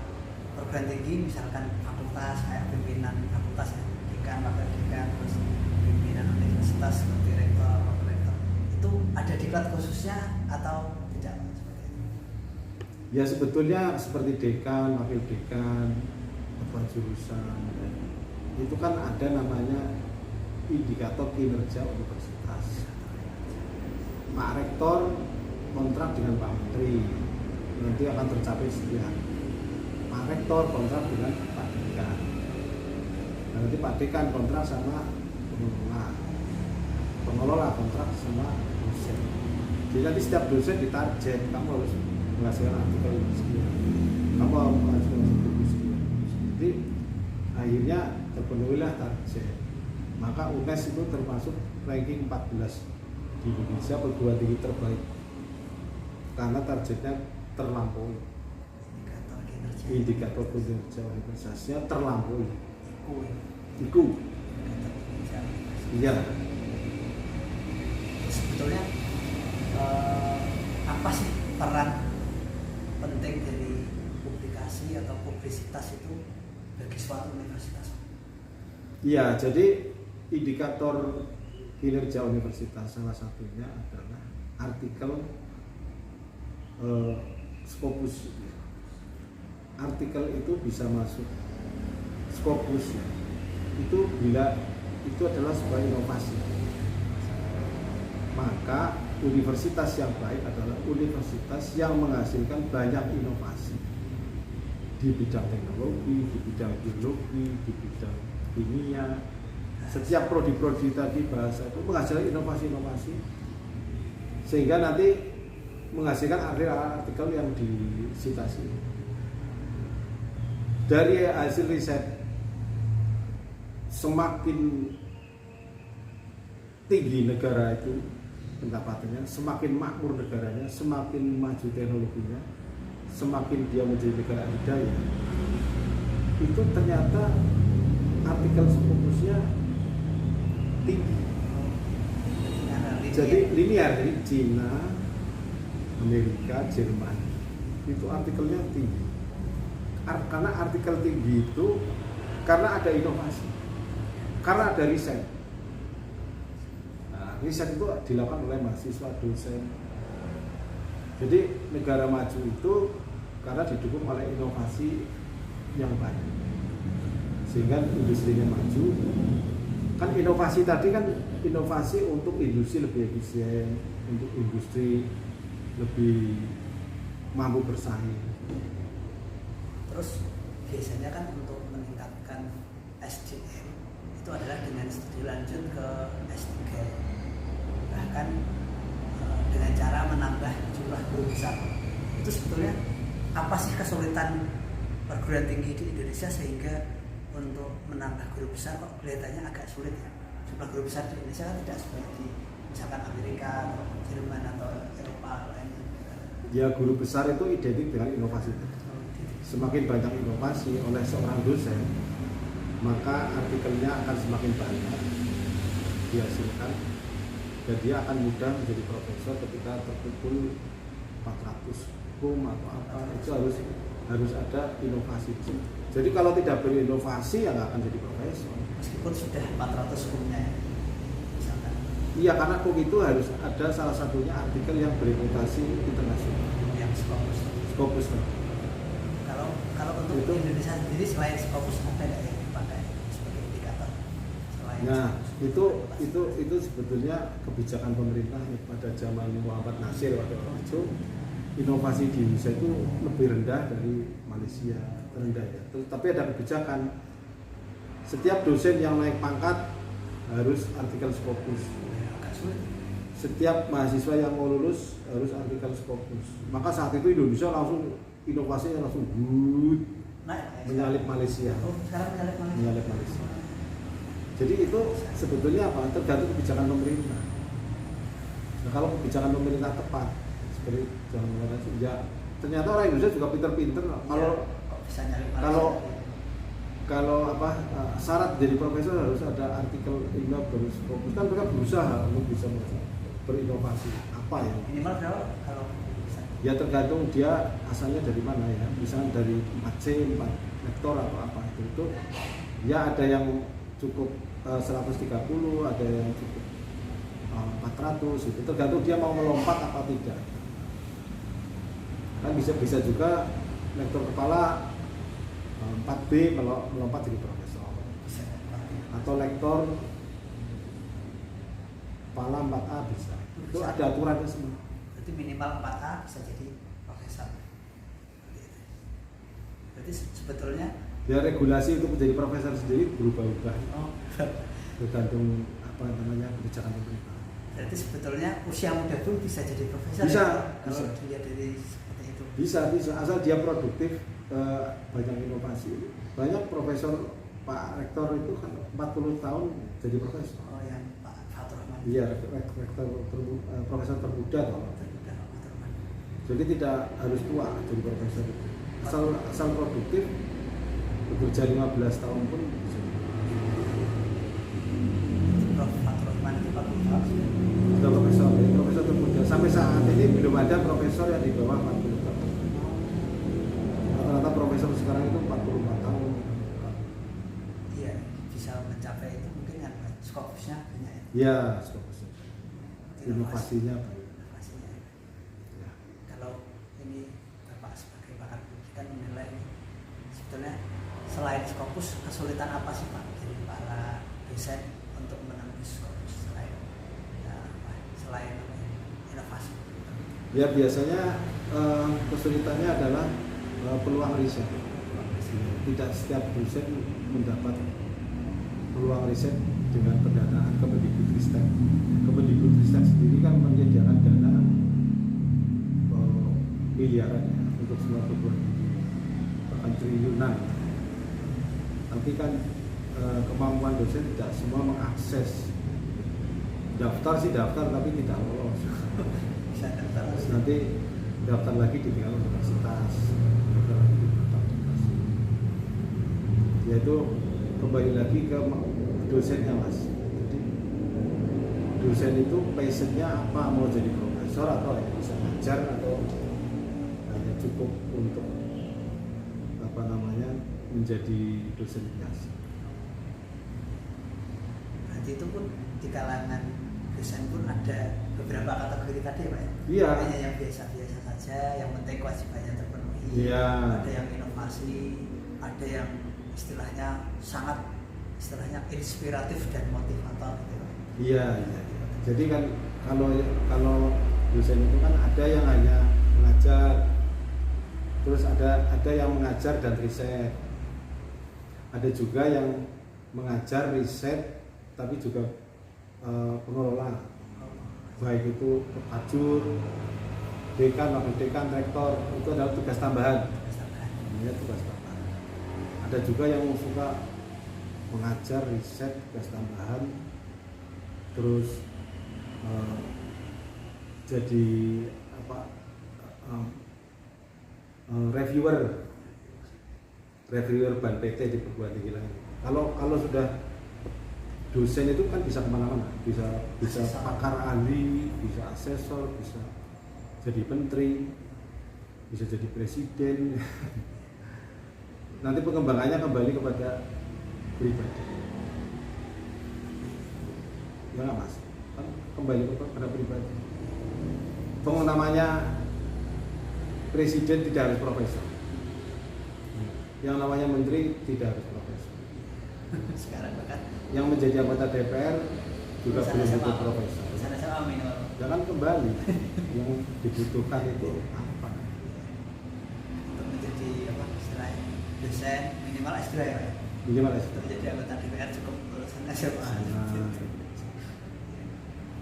perguruan tinggi, misalkan fakultas kayak pimpinan fakultas ya, dekan, wakil dekan, terus pimpinan universitas seperti rektor, wakil rektor, itu ada diklat khususnya atau tidak seperti itu? Ya sebetulnya seperti dekan, wakil dekan, ketua jurusan, itu kan ada namanya indikator kinerja universitas. Pak Rektor kontrak dengan Pak Menteri, nanti akan tercapai sekian. Pak Rektor kontrak dengan Pak Dekan, nanti Pak Dekan kontrak sama pengelola. pengelola kontrak sama dosen. Jadi nanti setiap dosen ditarget, kamu harus menghasilkan artikel ini sekian, kamu harus menghasilkan buku sekian. Jadi akhirnya terpenuhilah target. Maka UNES itu termasuk ranking 14 di Indonesia perguruan tinggi terbaik karena targetnya terlampaui. Indikator kinerja universitasnya terlampaui. Iku. Iya. Sebetulnya apa sih peran penting dari publikasi atau publisitas itu bagi suatu universitas? Iya, jadi indikator kinerja universitas salah satunya adalah artikel Scopus. Artikel itu bisa masuk Scopus itu bila itu adalah sebuah inovasi. Maka universitas yang baik adalah universitas yang menghasilkan banyak inovasi di bidang teknologi, di bidang biologi, di bidang kimia. Setiap prodi-prodi tadi bahasa itu menghasilkan inovasi-inovasi sehingga nanti menghasilkan artikel yang disitasi. Dari hasil riset, semakin tinggi negara itu pendapatannya, semakin makmur negaranya, semakin maju teknologinya, semakin dia menjadi negara adidaya, itu ternyata artikel Scopusnya tinggi. Jadi linear, dari Cina, Amerika, Jerman itu artikelnya tinggi. Karena artikel tinggi itu karena ada inovasi, karena ada riset. Nah, riset itu dilakukan oleh mahasiswa, dosen. Jadi negara maju itu karena didukung oleh inovasi yang banyak, sehingga industrinya maju. Kan inovasi tadi kan inovasi untuk industri lebih efisien, untuk industri lebih mampu bersaing. Terus biasanya kan untuk meningkatkan SDM itu adalah dengan studi lanjut ke S3, bahkan dengan cara menambah jumlah guru besar. Itu sebetulnya apa sih kesulitan perguruan tinggi di Indonesia sehingga untuk menambah guru besar kok kelihatannya agak sulit ya? Jumlah guru besar di Indonesia kan tidak seperti misalkan Amerika atau Jerman atau Eropa lainnya. Ya, guru besar itu identik dengan inovasi. Semakin banyak inovasi oleh seorang dosen, maka artikelnya akan semakin banyak dihasilkan dan dia akan mudah menjadi profesor ketika terkumpul 400 hukum atau apa. Itu harus ada inovasi. Jadi kalau tidak berinovasi ya nggak akan jadi profesor. Meskipun sudah 400 hukumnya ya, misalkan. Iya, karena hukum itu harus ada salah satunya artikel yang bereputasi internasional. Yang Scopus. Scopus. Kalau untuk itu, Indonesia sendiri selain Scopus apa yang dipakai sebagai indikator? Selain nah, Scopus, itu sebetulnya kebijakan pemerintah pada zaman Muhammad Nasir waktu itu. Inovasi di Indonesia itu lebih rendah dari Malaysia, terendah ya. Tapi ada kebijakan setiap dosen yang naik pangkat harus artikel Scopus. agak sulit. Setiap mahasiswa yang mau lulus harus artikel Scopus. Maka saat itu Indonesia langsung inovasinya langsung menyalip Malaysia. Oh, sekarang menyalip Malaysia. Menyalip Malaysia. Jadi itu sebetulnya apa? Tergantung kebijakan pemerintah. Nah, kalau kebijakan pemerintah tepat seperti jangan Malaysia, ya ternyata orang Indonesia juga pinter-pinter. Bisa nyalip Malaysia. Kalau syarat jadi profesor harus ada artikel ilmiah baru Scopus. Kan mereka berusaha untuk bisa berinovasi. Apa ya? Minimal berapa kalau bisa? Ya tergantung dia asalnya dari mana ya. Misalnya dari 4C, 4 lektor atau apa itu ya ada yang cukup 130, ada yang cukup 400 itu tergantung dia mau melompat apa tidak. Kan bisa juga lektor kepala 4B kalau melompat jadi profesor, atau lektor kepala 4A bisa. Itu ada aturannya semua. Berarti minimal 4A bisa jadi profesor. Berarti sebetulnya Ya regulasi untuk menjadi profesor sendiri berubah-ubah. Oh, Tergantung apa namanya kebijakan pemerintah. Berarti sebetulnya usia muda pun bisa jadi profesor. Bisa, ya? Kalau bisa. dilihat dari seperti itu. Bisa asal dia produktif, banyak inovasi. Banyak profesor Pak Rektor itu kan 40 tahun jadi profesor. Oh, yang Pak Fatur Rahman. Iya, profesor termuda toh. Termuda Pak Fatur Rahman. Jadi tidak harus tua jadi profesor. Asal produktif, bekerja 15 tahun pun bisa. Prof Fatur Rahman itu Pak Fatur. Sudah profesor, ya, profesor termuda. Sampai saat ini belum ada profesor yang di bawah 40 tahun. Rata-rata profesor sekarang itu 44 tahun. Iya, bisa mencapai itu mungkin kan skopusnya banyak ya. Iya, profesor. Inovasinya banyak. Inovasinya. Ya. Kalau ini Bapak sebagai pakar pendidikan menilai sebetulnya selain skopus kesulitan apa sih Pak dari para dosen untuk menembus skopus selain inovasi? Ya biasanya kesulitannya adalah peluang riset. Tidak setiap dosen mendapat peluang riset dengan pendanaan Kemendikbudristek. Kemendikbudristek sendiri kan menyediakan dana miliaran ya, untuk semua perguruan tinggi, bahkan triliunan. Tapi kan kemampuan dosen tidak semua mengakses. Daftar sih daftar tapi tidak lolos. Bisa daftar Terus nanti daftar lagi di tingkat universitas, daftar lagi di fakultas. Yaitu kembali lagi ke dosennya Mas. Jadi dosen itu passionnya apa, mau jadi profesor atau bisa ngajar atau hanya cukup untuk menjadi dosen biasa. Berarti itu pun di kalangan dosen pun ada beberapa kategori tadi ya Pak ya? Iya. Ada yang biasa-biasa saja, yang penting kewajibannya terpenuhi. Iya. Ada yang inovasi, ada yang istilahnya sangat inspiratif dan motivator gitu. Iya, iya. Jadi kan kalau dosen itu kan ada yang hanya mengajar, terus ada yang mengajar dan riset, ada juga yang mengajar riset tapi juga pengelola, baik itu pekajur, dekan, wakil dekan, rektor, itu adalah tugas tambahan. Namanya tugas tambahan. Ada juga yang suka mengajar riset, tugas tambahan, terus jadi reviewer ban PT di perguruan tinggi lain. Kalau sudah dosen itu kan bisa kemana-mana, bisa pakar ahli, bisa asesor, bisa jadi menteri, bisa jadi presiden. Nanti pengembangannya kembali kepada pribadi. Ya nggak Mas? Kan kembali kepada pribadi. Namanya presiden tidak harus profesor. Yang namanya menteri tidak harus profesor. Sekarang bahkan yang menjadi anggota DPR juga belum butuh profesor. Sama minimal. Jangan kembali yang dibutuhkan itu apa? Untuk menjadi istilahnya dosen minimal S2 ya Pak? Minimal S2. Untuk menjadi anggota DPR cukup lulusan SMA.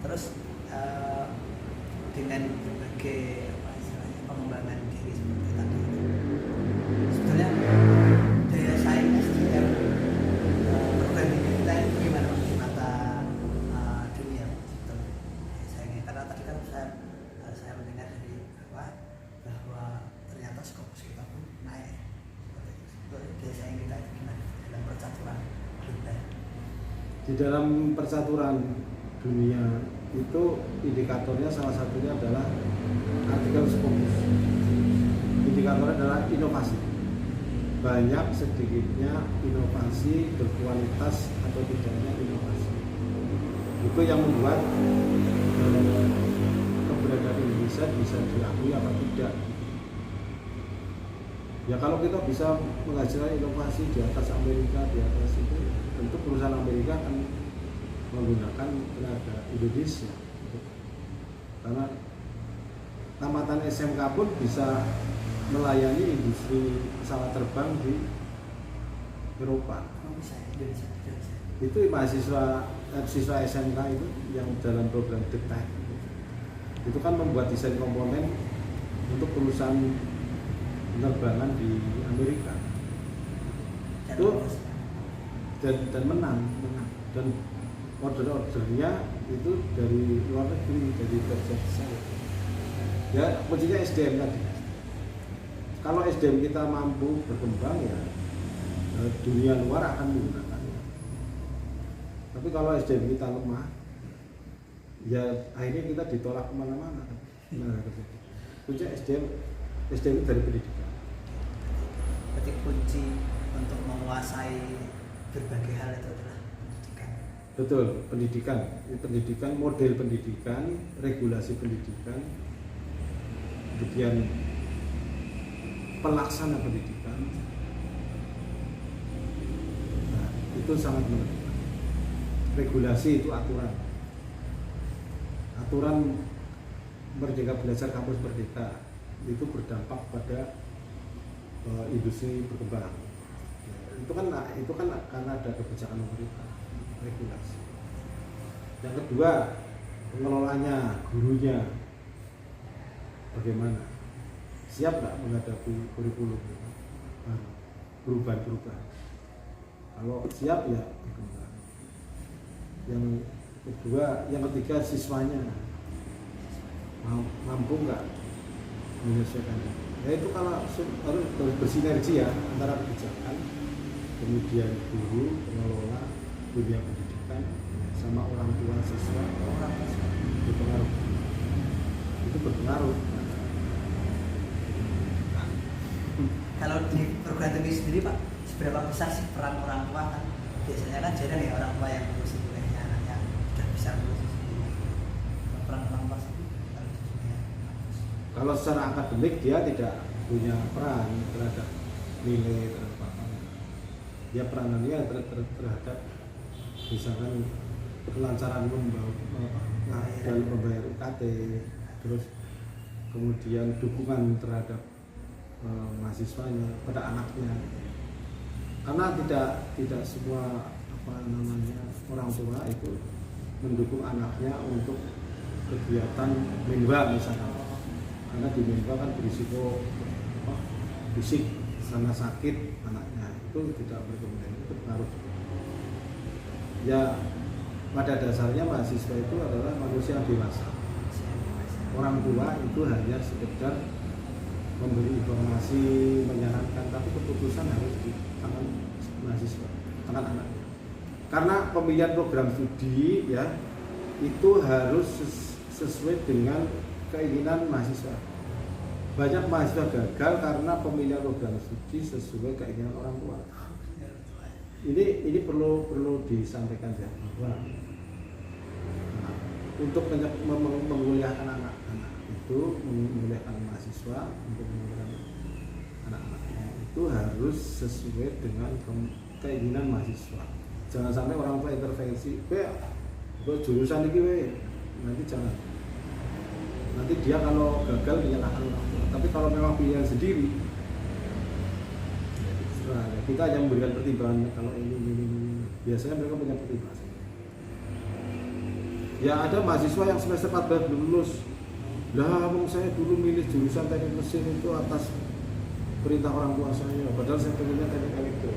Terus dengan berbagai istilahnya pengembangan diri seperti tadi itu, sebetulnya daya saing SDM perbandingan kita itu gimana Pak di mata dunia sebetulnya daya saingnya? Karena tadi kan saya mendengar dari bahwa ternyata skopus kita pun naik. Daya saing kita itu gimana dalam percaturan global? Di dalam percaturan dunia itu indikatornya salah satunya adalah artikel Scopus. Indikatornya adalah inovasi. Banyak sedikitnya inovasi, berkualitas atau tidaknya inovasi. Itu yang membuat keberadaan Indonesia bisa diakui apa tidak. Ya kalau kita bisa menghasilkan inovasi di atas Amerika, di atas itu, tentu perusahaan Amerika akan menggunakan tenaga Indonesia, karena tamatan SMK pun bisa melayani industri pesawat terbang di Eropa. Oh, bisa Indonesia. Itu mahasiswa siswa SMK itu yang dalam program DETEK itu kan membuat desain komponen untuk perusahaan penerbangan di Amerika itu dan menang dan ordernya itu dari luar negeri, dari kerja saya. Ya kuncinya SDM tadi. Kalau SDM kita mampu berkembang ya dunia luar akan menggunakannya. Tapi kalau SDM kita lemah, ya akhirnya kita ditolak kemana-mana. Nah, kuncinya SDM itu dari pendidikan. Berarti kunci untuk menguasai berbagai hal itu adalah pendidikan. Betul, pendidikan, model pendidikan, regulasi pendidikan, kemudian pelaksana pendidikan. Nah, itu sangat menentukan. Regulasi itu aturan Merdeka Belajar Kampus Merdeka itu berdampak pada industri berkembang. Itu kan karena ada kebijakan pemerintah, regulasi. Yang kedua, pengelolanya, gurunya bagaimana, siap nggak menghadapi kurikulum perubahan. Kalau siap ya berkembang. Yang ketiga siswanya mampu nggak menyelesaikan. Ya itu kalau harus bersinergi ya antara kebijakan, kemudian guru, pengelola, dunia pendidikan, sama orang tua siswa, berpengaruh. Itu berpengaruh. Kalau di program ini sendiri Pak, seberapa besar sih peran orang tua kan? Biasanya kan jarang ya orang tua yang ngurusin kuliahnya anaknya sudah bisa ngurusin sendiri. Peran orang tua sendiri kalau di dunia. Kalau secara akademik dia tidak punya peran terhadap nilai terhadap apa. Dia peranannya terhadap misalkan kelancaran dalam membayar UKT, terus kemudian dukungan terhadap mahasiswanya pada anaknya. Karena tidak semua orang tua itu mendukung anaknya untuk kegiatan menwa misalnya. Karena di menwa kan berisiko fisik karena sakit anaknya, itu tidak berpengaruh. Ya pada dasarnya mahasiswa itu adalah manusia dewasa. Orang tua itu hanya sekedar memberi informasi, menyarankan, tapi keputusan harus di tangan mahasiswa, tangan anaknya. Karena pemilihan program studi ya itu harus sesuai dengan keinginan mahasiswa. Banyak mahasiswa gagal karena pemilihan program studi sesuai keinginan orang tua. Ini perlu disampaikan ya bahwa untuk menguliahkan anak-anak itu, menguliahkan mahasiswa untuk menguliahkan anak-anaknya itu harus sesuai dengan keinginan mahasiswa. Jangan sampai orang tua intervensi, jurusan ini nanti jangan. Nanti dia kalau gagal menyalahkan orang tua. Tapi kalau memang pilihan sendiri, nah, kita hanya memberikan pertimbangan kalau ini. Biasanya mereka punya pertimbangan. Ya ada mahasiswa yang semester 14 belum lulus. Lah, saya dulu milih jurusan teknik mesin itu atas perintah orang tua saya. Padahal saya pengennya teknik elektro.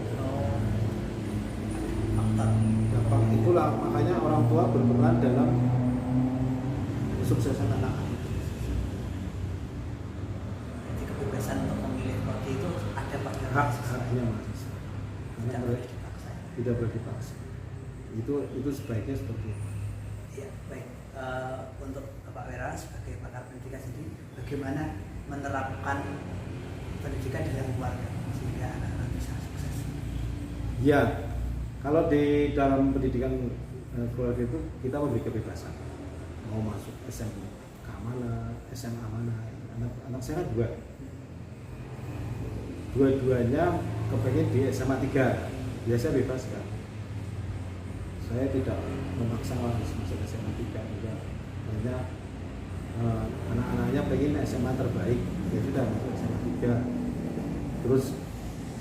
Gampang. Itulah makanya orang tua berperan dalam kesuksesan anak. Jadi kebebasan untuk memilih seperti itu ada pada haknya mahasiswa. Tidak boleh dipaksa. Itu sebaiknya seperti itu. Ya, baik. Untuk Bapak Wera sebagai pakar pendidikan sendiri, bagaimana menerapkan pendidikan dalam keluarga sehingga anak-anak bisa sukses? Ya, kalau di dalam pendidikan keluarga itu kita memberi kebebasan. Mau masuk SMK mana, SMA mana, anak saya kan dua-duanya kepengen di SMA 3. Biasa bebas kan. Saya tidak memaksa harus masuk SMA 3 juga. Banyak anak-anaknya pengen SMA terbaik, ya sudah masuk SMA 3. Terus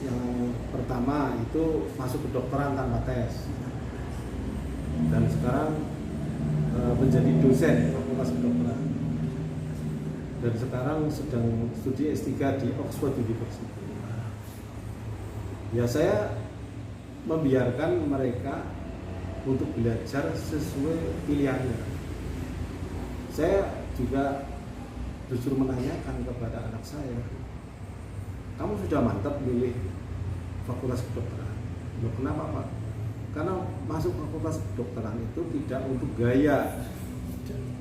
yang pertama itu masuk kedokteran tanpa tes. dan sekarang menjadi dosen fakultas kedokteran dan sekarang sedang studi S3 di Oxford University. Ya, saya membiarkan mereka untuk belajar sesuai pilihannya. Saya juga justru menanyakan kepada anak saya, kamu sudah mantap milih fakultas kedokteran? Loh, kenapa Pak? Karena masuk fakultas kedokteran itu tidak untuk gaya,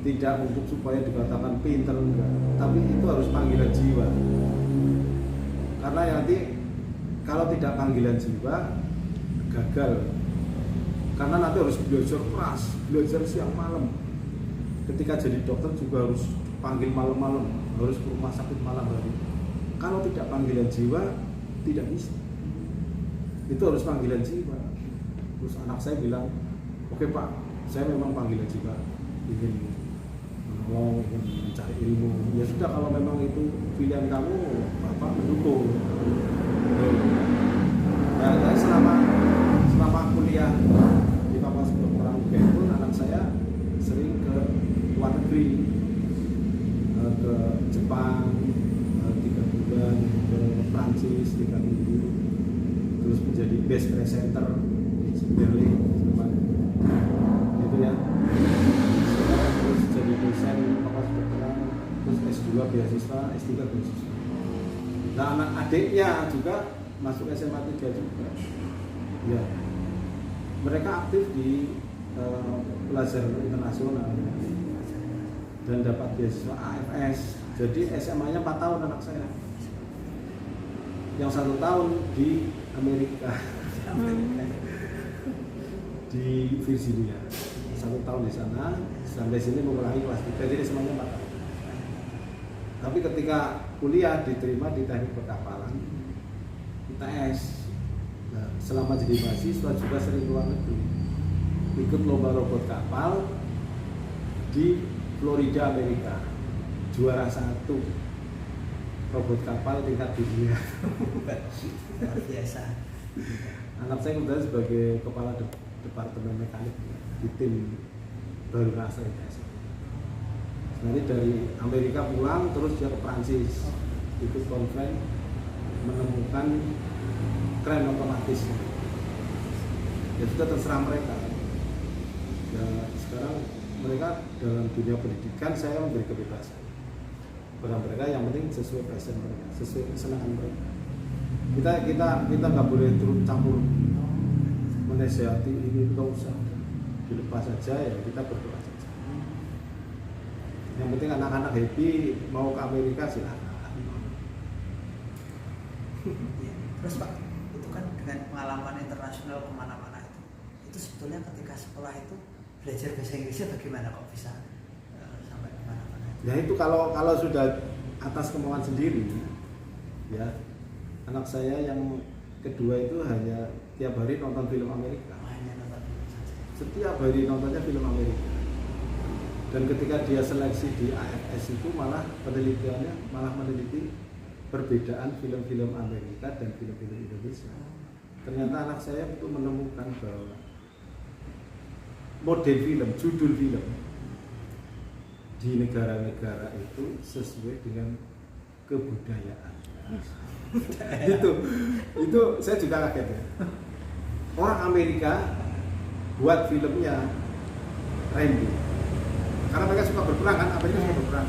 tidak untuk supaya dikatakan pinter, enggak, tapi itu harus panggilan jiwa. Karena nanti kalau tidak panggilan jiwa, gagal. Karena nanti harus belajar keras, belajar siang malam. Ketika jadi dokter juga harus panggil malam-malam, harus ke rumah sakit malam hari. Kalau tidak panggilan jiwa, tidak bisa. Itu harus panggilan jiwa. Terus anak saya bilang, oke Pak, saya memang panggilan jiwa, ingin menolong, ingin mencari ilmu. Ya sudah, kalau memang itu pilihan kamu, Bapak mendukung. Ya, selama kuliah di fakultas kedokteran UGM pun anak saya sering ke luar negeri, ke Jepang 3 bulan, ke Prancis 3 minggu, terus menjadi best presenter di Berlin, gitu ya. Terus jadi dosen fakultas kedokteran, terus S2 beasiswa, S3 beasiswa. Nah, anak adiknya juga masuk SMA 3 juga. Ya, mereka aktif di pelajar internasional dan dapat beasiswa AFS. Jadi SMA-nya 4 tahun anak saya. Yang 1 tahun di Amerika, di Virginia. 1 tahun di sana, sampai sini mengulangi kelas 3, jadi semuanya 4 tahun. Tapi ketika kuliah diterima di teknik perkapalan, ITS. Nah, selama jadi mahasiswa juga sering keluar negeri, ikut lomba robot kapal di Florida, Amerika, juara 1 robot kapal tingkat dunia. Luar biasa. Anak saya kemudian sebagai kepala departemen mekanik di tim baru rasa ITS. Nanti dari Amerika pulang terus dia ke Prancis, ikut konferensi menemukan kren otomatis. Ya sudah, terserah mereka. Ya, sekarang mereka dalam dunia pendidikan saya memberi kebebasan pada mereka, yang penting sesuai passion mereka, sesuai kesenangan mereka. Kita nggak boleh turut campur menasihati, ini nggak usah, dilepas saja, ya kita berdoa saja. Yang penting anak-anak happy, mau ke Amerika silakan. Terus Pak, itu kan dengan pengalaman internasional kemana-mana itu sebetulnya ketika sekolah itu belajar bahasa Inggrisnya bagaimana kok bisa sampai kemana-mana? Ya itu kalau sudah atas kemauan sendiri, ya. Anak saya yang kedua itu hanya tiap hari nonton film Amerika. Hanya nonton film saja. Setiap hari nontonnya film Amerika. Dan ketika dia seleksi di AFS itu malah penelitiannya meneliti perbedaan film-film Amerika dan film-film Indonesia. Ternyata anak saya itu menemukan bahwa model film, judul film di negara-negara itu sesuai dengan kebudayaan. itu saya juga kaget ya. Orang Amerika buat filmnya Rambo karena mereka suka berperang kan, Amerika suka berperang,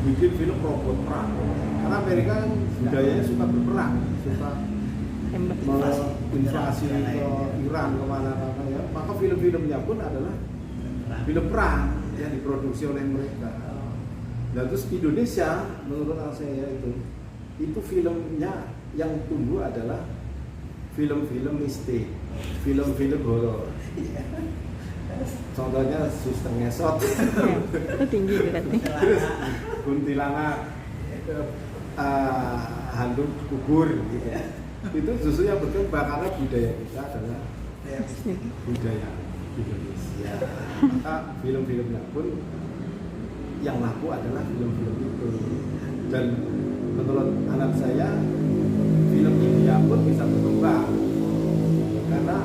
bikin film robot perang karena Amerika kan budayanya suka berperang, suka menginvasi ke Iran kemana-mana ya, maka film-filmnya pun adalah film perang yang diproduksi oleh mereka. Dan terus Indonesia menurut saya itu filmnya yang tumbuh adalah film-film mistik, film-film horor. Contohnya Suster Ngesot, itu tinggi berarti. terus kuntilanak, hantu kubur gitu. Itu justru yang berkembang karena budaya kita adalah budaya Indonesia. Maka film-filmnya pun yang laku adalah film-film itu. Dan menurut anak saya, film India pun bisa berkembang karena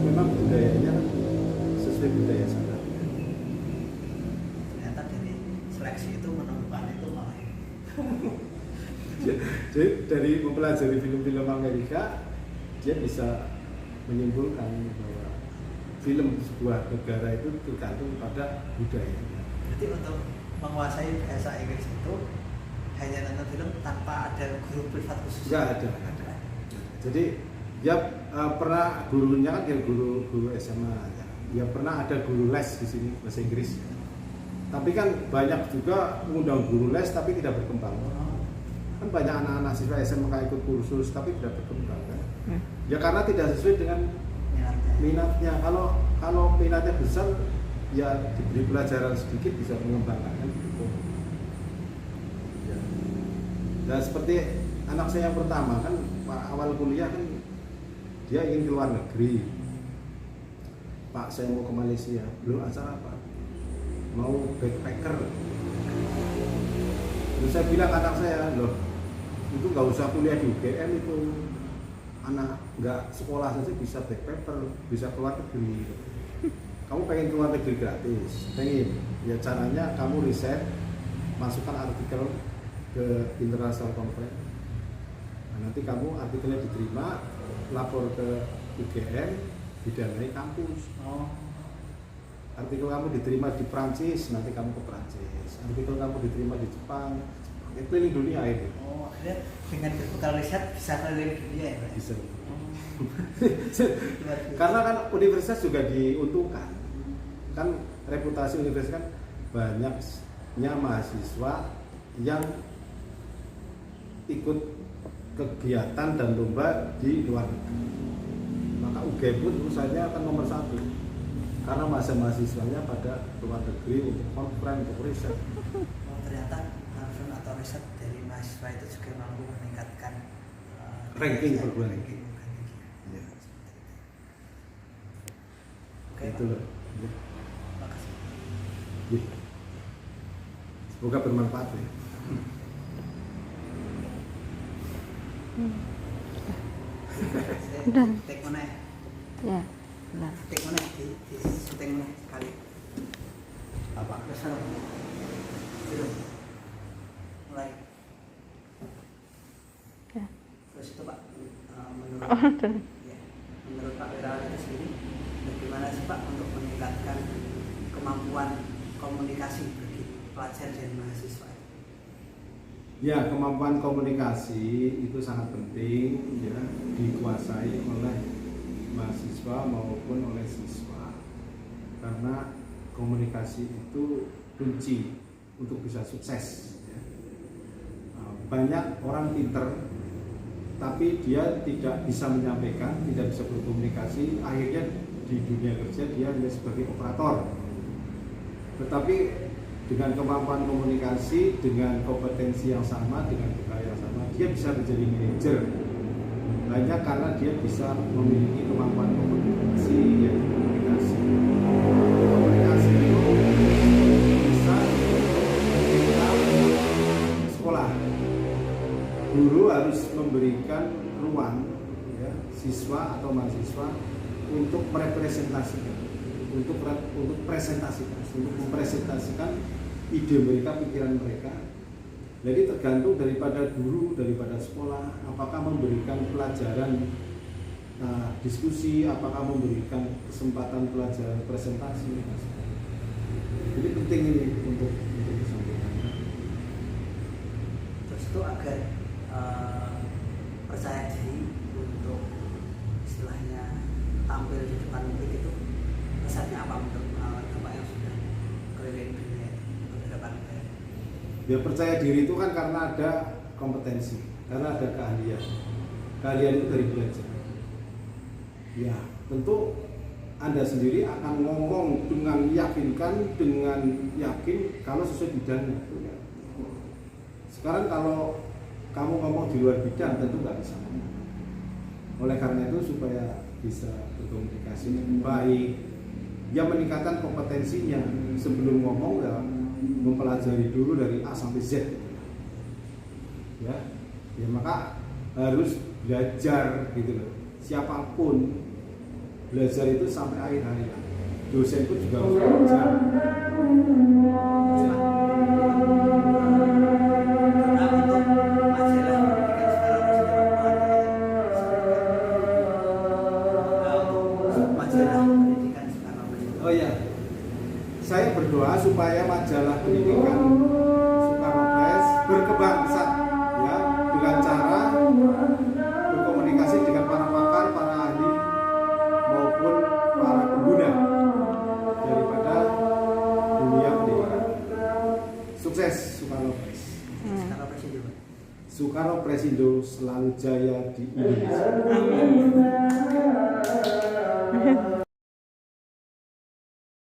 memang budayanya sesuai budaya sana. Ternyata dari seleksi itu menemukan itu malah. Jadi dari mempelajari film-film Amerika, dia bisa menyimpulkan bahwa film sebuah negara itu tergantung pada budayanya. Jadi untuk menguasai bahasa Inggris itu hanya nonton film tanpa ada guru privat khusus. Nggak ada. Jadi dia pernah gurunya kan dia guru SMA ya. Dia pernah ada guru les di sini bahasa Inggris. Tapi kan banyak juga mengundang guru les tapi tidak berkembang. Kan banyak anak-anak siswa SMK ikut kursus tapi tidak berkembang kan. Ya karena tidak sesuai dengan minatnya. Kalau minatnya besar ya diberi pelajaran sedikit bisa mengembangkan kan gitu. Ya. Nah seperti anak saya yang pertama kan awal kuliah kan dia ingin ke luar negeri. Pak saya mau ke Malaysia. Belum acara apa? Mau backpacker. Terus saya bilang ke anak saya, loh itu nggak usah kuliah di UGM itu, anak nggak sekolah saja bisa backpacker, bisa keluar negeri. Kamu pengen keluar negeri gratis, pengen ya caranya kamu riset, masukkan artikel ke international conference. Nah, nanti kamu artikelnya diterima, lapor ke UGM, didanai kampus. Artikel kamu diterima di Prancis, nanti kamu ke Prancis. Artikel kamu diterima di Jepang, keliling dunia ini. Oh, akhirnya dengan berbekal riset bisa keliling dunia ya, Pak? Bisa. Luar biasa. Karena kan universitas juga diuntungkan. Kan reputasi universitas kan banyaknya mahasiswa yang ikut kegiatan dan lomba di luar negeri. Maka UGM pun usahanya akan nomor 1. Karena mahasiswanya pada luar negeri untuk konferensi, untuk riset. Oh, ternyata konferensi atau riset dari mahasiswa itu juga mampu meningkatkan Ranking ya, perguruan ranking. Ya. Oke, Itu Pak. loh. Ya. Makasih. Ya. Semoga bermanfaat ya. Udah. Take mana ya? Ya, benar. Take mana di syuting mana sekali? Apa? Besar. Belum. Mulai. Ya. Terus itu Pak, menurut Oh, tuh. ya, menurut Pak Wirawan itu sendiri, bagaimana sih Pak untuk meningkatkan kemampuan komunikasi bagi pelajar dan mahasiswa? Ya, kemampuan komunikasi itu sangat penting ya, dikuasai oleh mahasiswa maupun oleh siswa. Karena komunikasi itu kunci untuk bisa sukses ya. Banyak orang pinter tapi dia tidak bisa menyampaikan, tidak bisa berkomunikasi, akhirnya di dunia kerja dia hanya sebagai operator. Tetapi dengan kemampuan komunikasi, dengan kompetensi yang sama, dengan bekal yang sama, dia bisa menjadi manajer. Banyak karena dia bisa memiliki kemampuan komunikasi, yaitu komunikasi. Komunikasi itu bisa kita sekolah. Guru harus memberikan ruang ya, siswa atau mahasiswa untuk merepresentasikan, untuk mempresentasikan ide mereka, pikiran mereka. Jadi tergantung daripada guru, daripada sekolah, apakah memberikan pelajaran diskusi, apakah memberikan kesempatan pelajaran presentasi. Jadi penting ini untuk disampaikan. Terus itu agar percaya diri untuk istilahnya tampil di depan publik itu resepnya apa untuk Bapak yang sudah keliling dunia beberapa negara? Ya percaya diri itu kan karena ada kompetensi, karena ada keahlian. Keahlian itu dari belajar. Ya tentu Anda sendiri akan ngomong dengan meyakinkan, dengan yakin kalau sesuai bidangnya. Sekarang kalau kamu ngomong di luar bidang tentu nggak bisa. Oleh karena itu supaya bisa berkomunikasi dengan baik, ya meningkatkan kompetensinya sebelum ngomong ya mempelajari dulu dari A sampai Z. Ya maka harus belajar gitu loh. Siapapun belajar itu sampai akhir hayat. dosen pun juga harus belajar. Oh ya, saya berdoa supaya majalah pendidikan Soekarno Press berkembang pesat ya, dengan cara berkomunikasi dengan para pakar, para ahli maupun para pengguna daripada dunia pendidikan. Sukses Soekarno Press. Soekarno Pressindo selalu jaya di Indonesia.